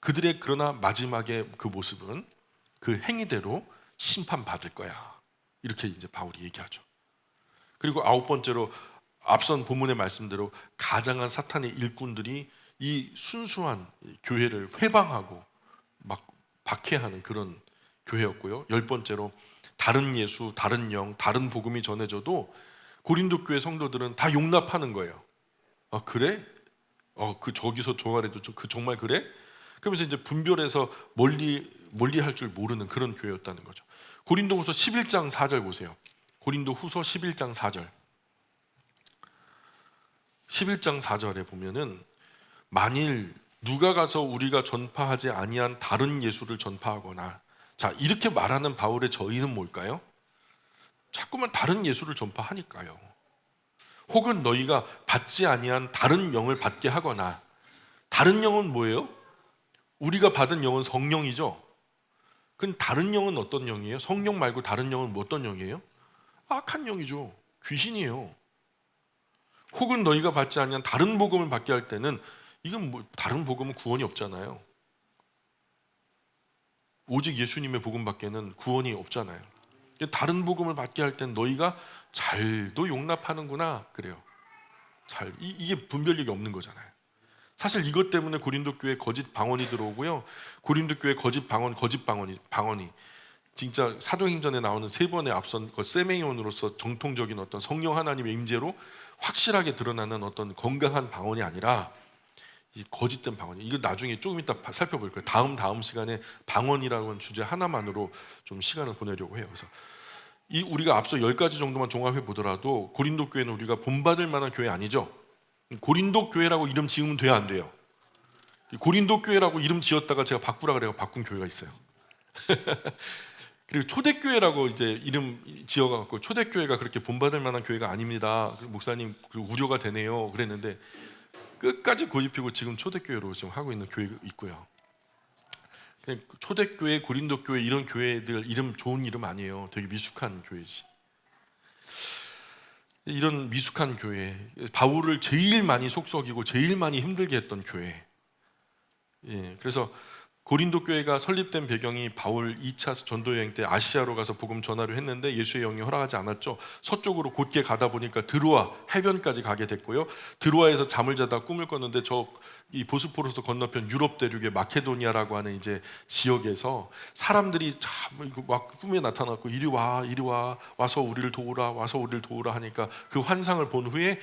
그들의 그러나 마지막에 그 모습은 그 행위대로 심판받을 거야. 이렇게 이제 바울이 얘기하죠. 그리고 9번째로 앞선 본문의 말씀대로 가장한 사탄의 일꾼들이 이 순수한 교회를 회방하고 막 박해하는 그런 교회였고요. 10번째로 다른 예수, 다른 영, 다른 복음이 전해져도 고린도 교회 성도들은 다 용납하는 거예요. 그래? 그 저기서 저 말해도 그 정말 그래? 그러면서 이제 분별해서 멀리 할 줄 모르는 그런 교회였다는 거죠. 고린도후서 11장 4절 보세요. 고린도후서 11장 4절. 11장 4절에 보면은 만일 누가 가서 우리가 전파하지 아니한 다른 예수를 전파하거나, 자, 이렇게 말하는 바울의 저의는 뭘까요? 자꾸만 다른 예수를 전파하니까요. 혹은 너희가 받지 아니한 다른 영을 받게 하거나, 다른 영은 뭐예요? 우리가 받은 영은 성령이죠. 그럼 다른 영은 어떤 영이에요? 성령 말고 다른 영은 어떤 영이에요? 악한 영이죠. 귀신이에요. 혹은 너희가 받지 아니한 다른 복음을 받게 할 때는, 이건 다른 복음은 구원이 없잖아요. 오직 예수님의 복음밖에는 구원이 없잖아요. 다른 복음을 받게 할 땐 너희가 잘도 용납하는구나 그래요. 이게 분별력이 없는 거잖아요. 사실 이것 때문에 고린도 교회 거짓 방언이 들어오고요. 고린도 교회 거짓 방언이 진짜 사도행전에 나오는 3번의 앞선 그 세메이온으로서 정통적인 어떤 성령 하나님의 임재로 확실하게 드러나는 어떤 건강한 방언이 아니라 이 거짓된 방언이, 이거 나중에 조금 이따 살펴볼 거예요. 다음 시간에 방언이라고 하는 주제 하나만으로 좀 시간을 보내려고 해요. 그래서 우리가 앞서 10가지 정도만 종합해 보더라도 고린도 교회는 우리가 본받을 만한 교회 아니죠. 고린도 교회라고 이름 지으면 돼요, 안 돼요? 고린도 교회라고 이름 지었다가 제가 바꾸라 그래서 바꾼 교회가 있어요. 그리고 초대교회라고 이제 이름 지어갖고 초대교회가 그렇게 본받을 만한 교회가 아닙니다. 목사님 우려가 되네요. 그랬는데 끝까지 고집피고 지금 초대교회로 지금 하고 있는 교회가 있고요. 초대교회, 고린도교회 이런 교회들 이름 좋은 이름 아니에요. 되게 미숙한 교회지. 이런 미숙한 교회, 바울을 제일 많이 속썩이고 제일 많이 힘들게 했던 교회. 그래서 고린도 교회가 설립된 배경이 바울 2차 전도 여행 때 아시아로 가서 복음 전하려 했는데 예수의 영이 허락하지 않았죠. 서쪽으로 곧게 가다 보니까 드로아 해변까지 가게 됐고요. 드로아에서 잠을 자다 꿈을 꿨는데 이 보스포러스 건너편 유럽 대륙의 마케도니아라고 하는 이제 지역에서 사람들이 참 막 꿈에 나타났고 이리 와 와서 우리를 도우라 와서 우리를 도우라 하니까 그 환상을 본 후에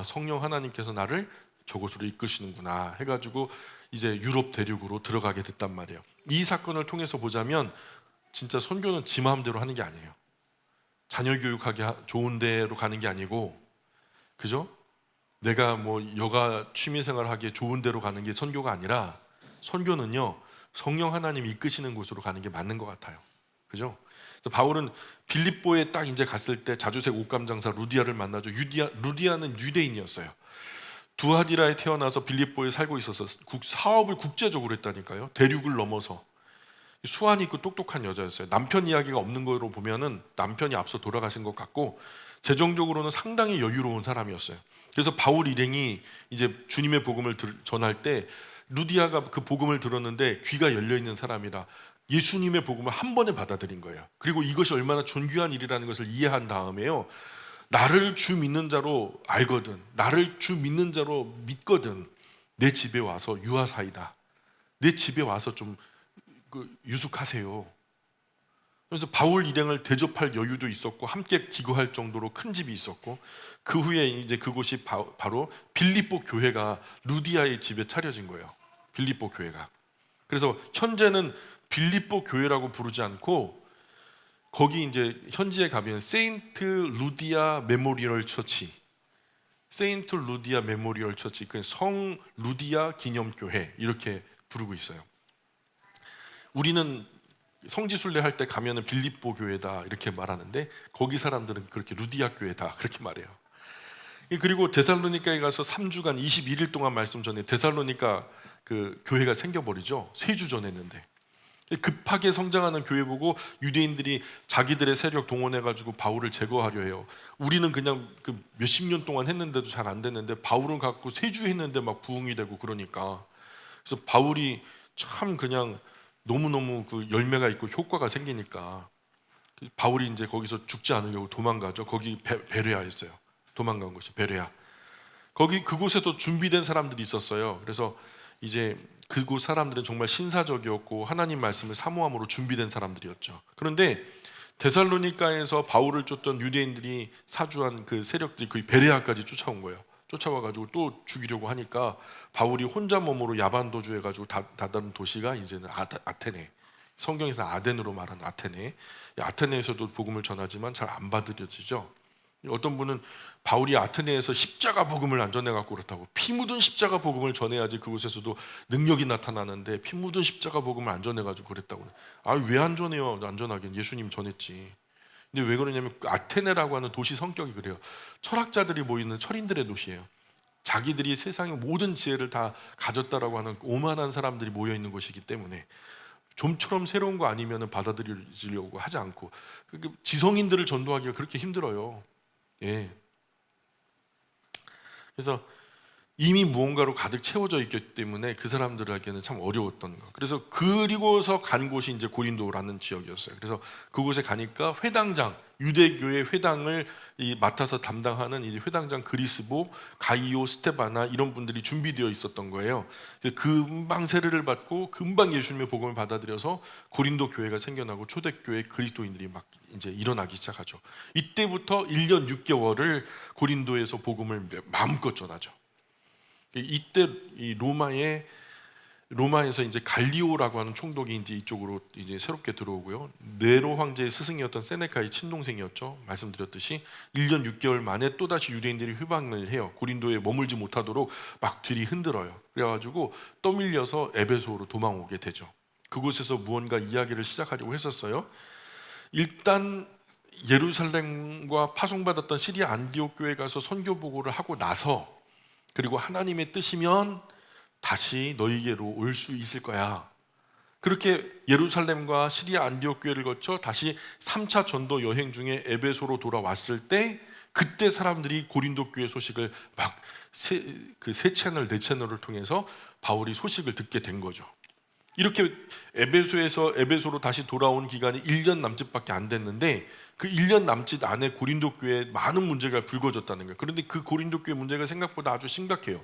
성령 하나님께서 나를 저곳으로 이끄시는구나 해가지고 이제 유럽 대륙으로 들어가게 됐단 말이에요. 이 사건을 통해서 보자면 진짜 선교는 지 마음대로 하는 게 아니에요. 자녀 교육하기 좋은 데로 가는 게 아니고, 그죠? 내가 뭐 여가 취미생활 하기에 좋은 데로 가는 게 선교가 아니라, 선교는요 성령 하나님이 이끄시는 곳으로 가는 게 맞는 것 같아요. 그죠? 그래서 바울은 빌립보에 딱 이제 갔을 때 자주색 옷감 장사 루디아를 만나죠. 루디아는 유대인이었어요. 두아디라에 태어나서 빌립보에 살고 있어서 사업을 국제적으로 했다니까요. 대륙을 넘어서. 수완이 있고 똑똑한 여자였어요. 남편 이야기가 없는 거로 보면은 남편이 앞서 돌아가신 것 같고, 재정적으로는 상당히 여유로운 사람이었어요. 그래서 바울 일행이 이제 주님의 복음을 전할 때 루디아가 그 복음을 들었는데 귀가 열려 있는 사람이라 예수님의 복음을 한 번에 받아들인 거예요. 그리고 이것이 얼마나 존귀한 일이라는 것을 이해한 다음에요, 나를 주 믿는 자로 알거든, 나를 주 믿는 자로 믿거든, 내 집에 와서 유아사이다, 내 집에 와서 좀 유숙하세요. 그래서 바울 일행을 대접할 여유도 있었고 함께 기거할 정도로 큰 집이 있었고, 그 후에 이제 그곳이 바로 빌립보 교회가 루디아의 집에 차려진 거예요. 빌립보 교회가. 그래서 현재는 빌립보 교회라고 부르지 않고 거기 이제 현지에 가면 세인트 루디아 메모리얼 처치, 세인트 루디아 메모리얼 처치, 그 성 루디아 기념교회 이렇게 부르고 있어요. 우리는 성지순례 할 때 가면은 빌립보 교회다 이렇게 말하는데 거기 사람들은 그렇게 루디아 교회다 그렇게 말해요. 그리고 데살로니가에 가서 3주간 21일 동안 말씀 전에 데살로니가 그 교회가 생겨버리죠. 3주 전했는데. 급하게 성장하는 교회 보고 유대인들이 자기들의 세력 동원해가지고 바울을 제거하려 해요. 우리는 그냥 그 몇십 년 동안 했는데도 잘 안 됐는데 바울은 갖고 3주 했는데 막 부흥이 되고 그러니까, 그래서 바울이 참 그냥 너무너무 그 열매가 있고 효과가 생기니까 바울이 이제 거기서 죽지 않으려고 도망가죠. 거기 베레아였어요. 도망간 곳이 베레아. 거기 그곳에도 준비된 사람들이 있었어요. 그래서 이제 그곳 사람들은 정말 신사적이었고 하나님 말씀을 사모함으로 준비된 사람들이었죠. 그런데 데살로니가에서 바울을 쫓던 유대인들이 사주한 그 세력들이 거의 베레아까지 쫓아온 거예요. 쫓아와가지고 또 죽이려고 하니까 바울이 혼자 몸으로 야반도주해가지고 다다른 도시가 이제는 아테네, 성경에서 아덴으로 말하는 아테네, 아테네에서도 복음을 전하지만 잘 안 받아들여지죠. 어떤 분은 바울이 아테네에서 십자가 복음을 안 전해갖고 그렇다고, 피 묻은 십자가 복음을 전해야지 그곳에서도 능력이 나타나는데 피 묻은 십자가 복음을 안 전해가지고 그랬다고. 왜 안 전해요? 안 전하긴 예수님 전했지. 근데 왜 그러냐면 아테네라고 하는 도시 성격이 그래요. 철학자들이 모이는 철인들의 도시예요. 자기들이 세상의 모든 지혜를 다 가졌다라고 하는 오만한 사람들이 모여 있는 곳이기 때문에 좀처럼 새로운 거 아니면 받아들이려고 하지 않고, 지성인들을 전도하기가 그렇게 힘들어요. 예. 그래서 이미 무언가로 가득 채워져 있기 때문에 그 사람들에게는 참 어려웠던 거. 그래서 그리고서 간 곳이 이제 고린도라는 지역이었어요. 그래서 그곳에 가니까 회당장, 유대교회 회당을 맡아서 담당하는 이 회당장 그리스보, 가이오, 스테바나 이런 분들이 준비되어 있었던 거예요. 금방 세례를 받고 금방 예수님의 복음을 받아들여서 고린도 교회가 생겨나고 초대교회 그리스도인들이 막 이제 일어나기 시작하죠. 이때부터 1년 6개월을 고린도에서 복음을 마음껏 전하죠. 이때 이 로마에서 이제 갈리오라고 하는 총독이 이제 이쪽으로 이제 새롭게 들어오고요. 네로 황제의 스승이었던 세네카의 친동생이었죠. 말씀드렸듯이 1년 6개월 만에 또 다시 유대인들이 회방을 해요. 고린도에 머물지 못하도록 막 뒤리 흔들어요. 그래가지고 떠밀려서 에베소로 도망오게 되죠. 그곳에서 무언가 이야기를 시작하려고 했었어요. 일단 예루살렘과 파송받았던 시리아 안디옥 교회 가서 선교 보고를 하고 나서, 그리고 하나님의 뜻이면 다시 너희에게로 올 수 있을 거야. 그렇게 예루살렘과 시리아 안디옥 교회를 거쳐 다시 3차 전도 여행 중에 에베소로 돌아왔을 때, 그때 사람들이 고린도 교회 소식을 막 세 채널, 네 채널을 통해서 바울이 소식을 듣게 된 거죠. 이렇게 에베소로 다시 돌아온 기간이 1년 남짓밖에 안 됐는데 그 1년 남짓 안에 고린도 교회에 많은 문제가 불거졌다는 거예요. 그런데 그 고린도 교회 문제가 생각보다 아주 심각해요.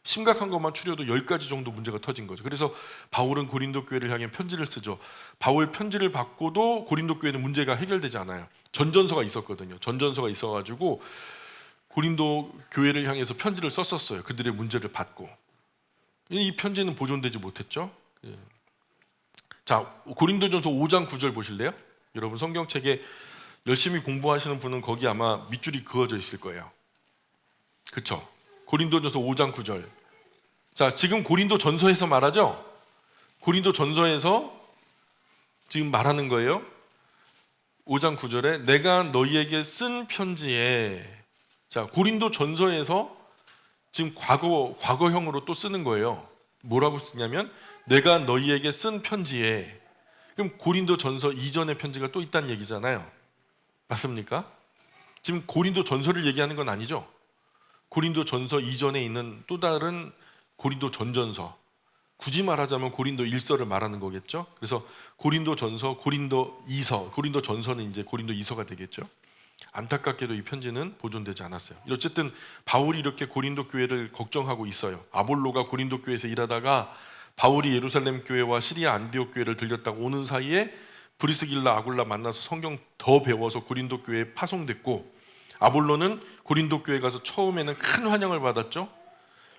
심각한 것만 추려도 10가지 정도 문제가 터진 거죠. 그래서 바울은 고린도 교회를 향해 편지를 쓰죠. 바울 편지를 받고도 고린도 교회는 문제가 해결되지 않아요. 전전서가 있었거든요. 전전서가 있어가지고 고린도 교회를 향해서 편지를 썼었어요. 그들의 문제를 받고. 이 편지는 보존되지 못했죠. 예. 자, 고린도전서 5장 9절 보실래요? 여러분 성경책에 열심히 공부하시는 분은 거기 아마 밑줄이 그어져 있을 거예요. 그렇죠? 고린도전서 5장 9절. 자, 지금 고린도전서에서 말하죠? 고린도전서에서 지금 말하는 거예요. 5장 9절에 내가 너희에게 쓴 편지에, 자, 고린도전서에서 지금 과거형으로 또 쓰는 거예요. 뭐라고 쓰냐면 내가 너희에게 쓴 편지에. 그럼 고린도전서 이전의 편지가 또 있다는 얘기잖아요. 맞습니까? 지금 고린도전서를 얘기하는 건 아니죠. 고린도전서 이전에 있는 또 다른 고린도전전서, 굳이 말하자면 고린도1서를 말하는 거겠죠. 그래서 고린도전서, 고린도2서, 고린도전서는 이제 고린도2서가 되겠죠. 안타깝게도 이 편지는 보존되지 않았어요. 어쨌든 바울이 이렇게 고린도 교회를 걱정하고 있어요. 아볼로가 고린도 교회에서 일하다가 바울이 예루살렘 교회와 시리아 안디옥 교회를 들렸다고 오는 사이에 브리스길라 아굴라 만나서 성경 더 배워서 고린도 교회에 파송됐고, 아볼로는 고린도 교회 가서 처음에는 큰 환영을 받았죠.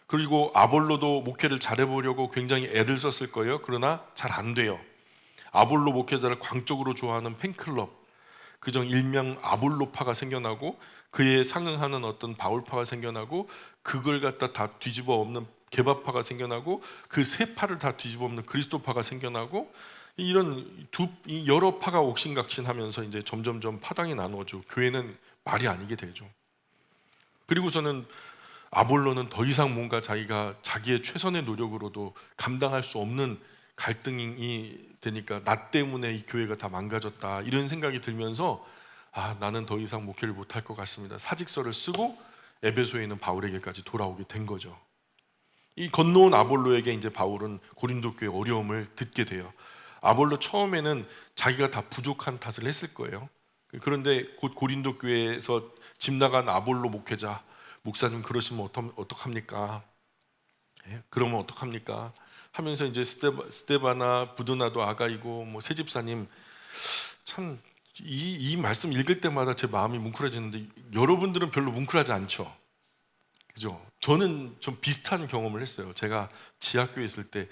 그리고 아볼로도 목회를 잘해보려고 굉장히 애를 썼을 거예요. 그러나 잘 안 돼요. 아볼로 목회자를 광적으로 좋아하는 팬클럽, 그중 일명 아볼로파가 생겨나고 그에 상응하는 어떤 바울파가 생겨나고 그걸 갖다 다 뒤집어 엎는 게바파가 생겨나고 그 세 파를 다 뒤집어 엎는 그리스도파가 생겨나고 이런 여러 파가 옥신각신하면서 이제 점점점 파당이 나누어지고 교회는 말이 아니게 되죠. 그리고서는 아볼로는 더 이상 뭔가 자기가 자기의 최선의 노력으로도 감당할 수 없는 갈등이 되니까 나 때문에 이 교회가 다 망가졌다 이런 생각이 들면서 나는 더 이상 목회를 못할 것 같습니다. 사직서를 쓰고 에베소에 있는 바울에게까지 돌아오게 된 거죠. 이 건너온 아볼로에게 이제 바울은 고린도 교회 어려움을 듣게 돼요. 아볼로 처음에는 자기가 다 부족한 탓을 했을 거예요. 그런데 곧 고린도 교회에서 집 나간 아볼로 목회자, 목사님 그러시면 어떡합니까? 그러면 어떡합니까? 하면서 이제 스데바나 부드나도 아가이고 뭐 새 집사님, 참 이 말씀 읽을 때마다 제 마음이 뭉클해지는데 여러분들은 별로 뭉클하지 않죠? 그죠? 저는 좀 비슷한 경험을 했어요. 제가 지하교에 있을 때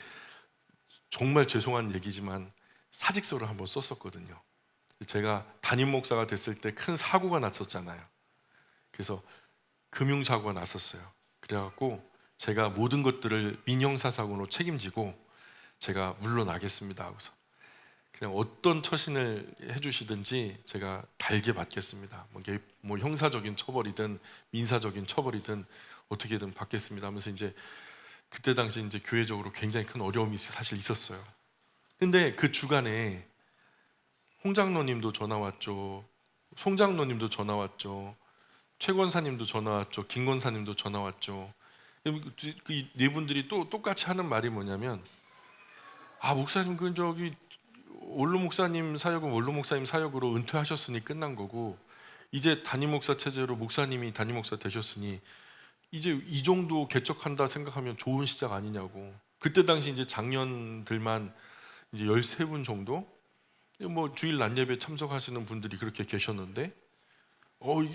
정말 죄송한 얘기지만 사직서를 한번 썼었거든요. 제가 담임 목사가 됐을 때 큰 사고가 났었잖아요. 그래서 금융사고가 났었어요. 그래갖고 제가 모든 것들을 민형사상으로 책임지고 제가 물러나겠습니다 하고서 그냥 어떤 처신을 해주시든지 제가 달게 받겠습니다. 뭐 형사적인 처벌이든 민사적인 처벌이든 어떻게든 받겠습니다 하면서 이제 그때 당시 이제 교회적으로 굉장히 큰 어려움이 사실 있었어요. 근데 그 주간에 홍 장로님도 전화 왔죠. 송 장로님도 전화 왔죠. 최 권사님도 전화 왔죠. 김 권사님도 전화 왔죠. 그 네 분들이 또 똑같이 하는 말이 뭐냐면, 목사님 원로 목사님 사역은 원로 목사님 사역으로 은퇴하셨으니 끝난 거고 이제 담임 목사 체제로 목사님이 담임 목사 되셨으니 이제 이 정도 개척한다 생각하면 좋은 시작 아니냐고. 그때 당시 이제 장년들만 이제 13분 정도 뭐 주일 낮 예배 참석하시는 분들이 그렇게 계셨는데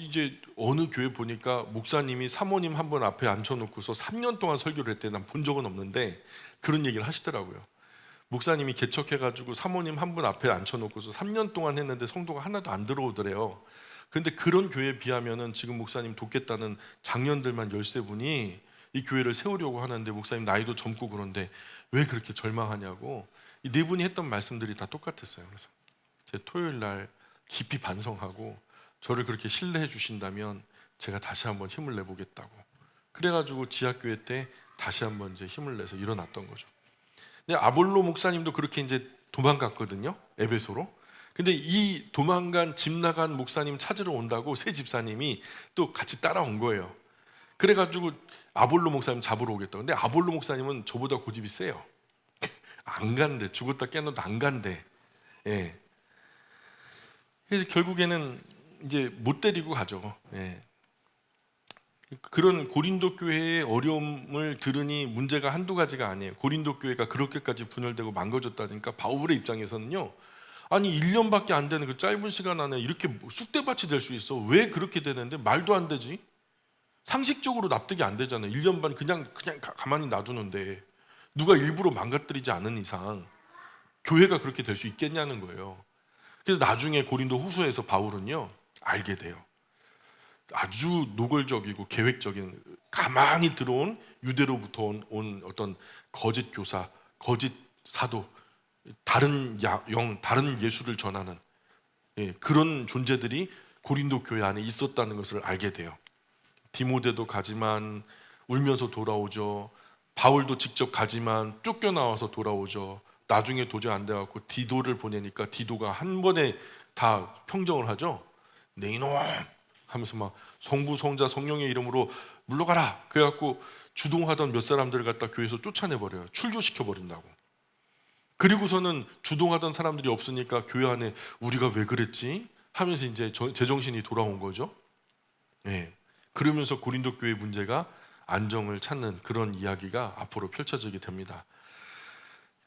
이제 어느 교회 보니까 목사님이 사모님 한 분 앞에 앉혀놓고서 3년 동안 설교를 했대. 난 본 적은 없는데 그런 얘기를 하시더라고요. 목사님이 개척해가지고 사모님 한 분 앞에 앉혀놓고서 3년 동안 했는데 성도가 하나도 안 들어오더래요. 근데 그런 교회에 비하면은 지금 목사님 돕겠다는 장년들만 13분이 이 교회를 세우려고 하는데 목사님 나이도 젊고 그런데 왜 그렇게 절망하냐고. 이 네 분이 했던 말씀들이 다 똑같았어요. 그래서 제 토요일 날 깊이 반성하고 저를 그렇게 신뢰해 주신다면 제가 다시 한번 힘을 내보겠다고. 그래가지고 지하교회 때 다시 한번 이제 힘을 내서 일어났던 거죠. 근데 아볼로 목사님도 그렇게 이제 도망갔거든요. 에베소로. 근데 이 도망간 집 나간 목사님 찾으러 온다고 새 집사님이 또 같이 따라온 거예요. 그래가지고 아볼로 목사님 잡으러 오겠다. 근데 아볼로 목사님은 저보다 고집이 세요. 안 간대. 죽었다 깨어나도 안 간대. 예. 그래서 결국에는 이제 못 데리고 가죠. 예. 그런 고린도 교회의 어려움을 들으니 문제가 한두 가지가 아니에요. 고린도 교회가 그렇게까지 분열되고 망가졌다니까 바울의 입장에서는요. 아니 1년밖에 안 되는 그 짧은 시간 안에 이렇게 쑥대밭이 될 수 있어. 왜 그렇게 되는데 말도 안 되지? 상식적으로 납득이 안 되잖아요. 1년 반 그냥 가만히 놔두는데 누가 일부러 망가뜨리지 않은 이상 교회가 그렇게 될 수 있겠냐는 거예요. 그래서 나중에 고린도 후서에서 바울은요 알게 돼요. 아주 노골적이고 계획적인 가만히 들어온 유대로부터 온 어떤 거짓 교사, 거짓 사도, 다른 영, 다른 예수를 전하는 그런 존재들이 고린도 교회 안에 있었다는 것을 알게 돼요. 디모데도 가지만 울면서 돌아오죠. 바울도 직접 가지만 쫓겨나와서 돌아오죠. 나중에 도저히 안 돼갖고 디도를 보내니까 디도가 한 번에 다 평정을 하죠. 네 이놈 하면서 막 성부 성자 성령의 이름으로 물러가라 그래갖고 주동하던 몇 사람들을 갖다 교회에서 쫓아내버려요. 출교시켜 버린다고. 그리고서는 주동하던 사람들이 없으니까 교회 안에 우리가 왜 그랬지 하면서 이제 제정신이 돌아온 거죠. 예. 그러면서 고린도 교회 문제가 안정을 찾는 그런 이야기가 앞으로 펼쳐지게 됩니다.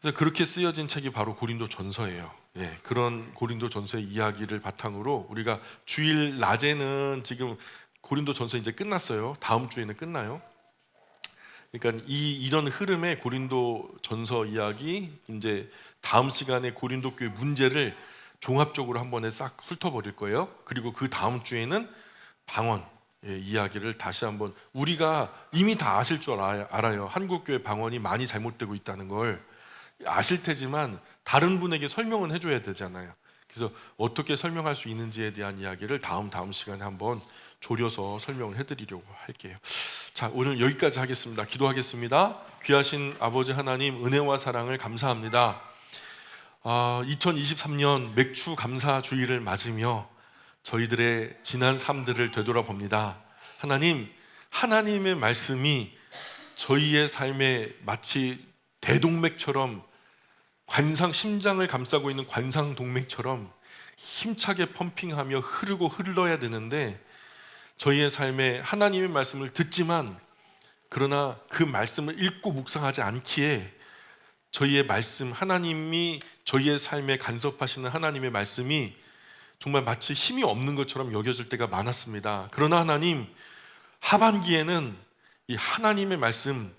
그래서 그렇게 쓰여진 책이 바로 고린도 전서예요. 예, 그런 고린도 전서의 이야기를 바탕으로 우리가 주일 낮에는 지금 고린도 전서 이제 끝났어요. 다음 주에는 끝나요. 그러니까 이런 흐름의 고린도 전서 이야기 이제 다음 시간에 고린도 교회 문제를 종합적으로 한 번에 싹 훑어버릴 거예요. 그리고 그 다음 주에는 방언 이야기를 다시 한번 우리가 이미 다 아실 줄 알아요. 한국 교회 방언이 많이 잘못되고 있다는 걸 아실 테지만 다른 분에게 설명은 해줘야 되잖아요. 그래서 어떻게 설명할 수 있는지에 대한 이야기를 다음 시간에 한번 조려서 설명을 해드리려고 할게요. 자, 오늘 여기까지 하겠습니다. 기도하겠습니다. 귀하신 아버지 하나님 은혜와 사랑을 감사합니다. 2023년 맥주 감사 주일을 맞으며 저희들의 지난 삶들을 되돌아봅니다. 하나님의 말씀이 저희의 삶에 마치 대동맥처럼 심장을 감싸고 있는 관상동맥처럼 힘차게 펌핑하며 흐르고 흘러야 되는데 저희의 삶에 하나님의 말씀을 듣지만 그러나 그 말씀을 읽고 묵상하지 않기에 저희의 말씀, 하나님이 저희의 삶에 간섭하시는 하나님의 말씀이 정말 마치 힘이 없는 것처럼 여겨질 때가 많았습니다. 그러나 하나님, 하반기에는 이 하나님의 말씀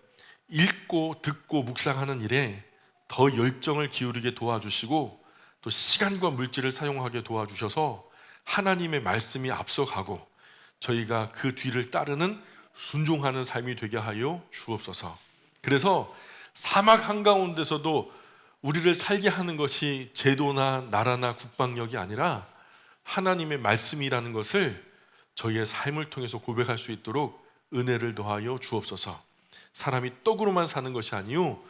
읽고 듣고 묵상하는 일에 더 열정을 기울이게 도와주시고 또 시간과 물질을 사용하게 도와주셔서 하나님의 말씀이 앞서가고 저희가 그 뒤를 따르는 순종하는 삶이 되게 하여 주옵소서. 그래서 사막 한가운데서도 우리를 살게 하는 것이 제도나 나라나 국방력이 아니라 하나님의 말씀이라는 것을 저희의 삶을 통해서 고백할 수 있도록 은혜를 더하여 주옵소서. 사람이 떡으로만 사는 것이 아니요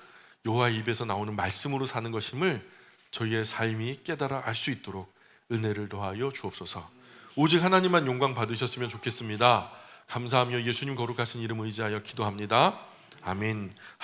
여호와의 입에서 나오는 말씀으로 사는 것임을 저희의 삶이 깨달아 알 수 있도록 은혜를 더하여 주옵소서. 오직 하나님만 영광 받으셨으면 좋겠습니다. 감사하며 예수님 거룩하신 이름 의지하여 기도합니다. 아멘.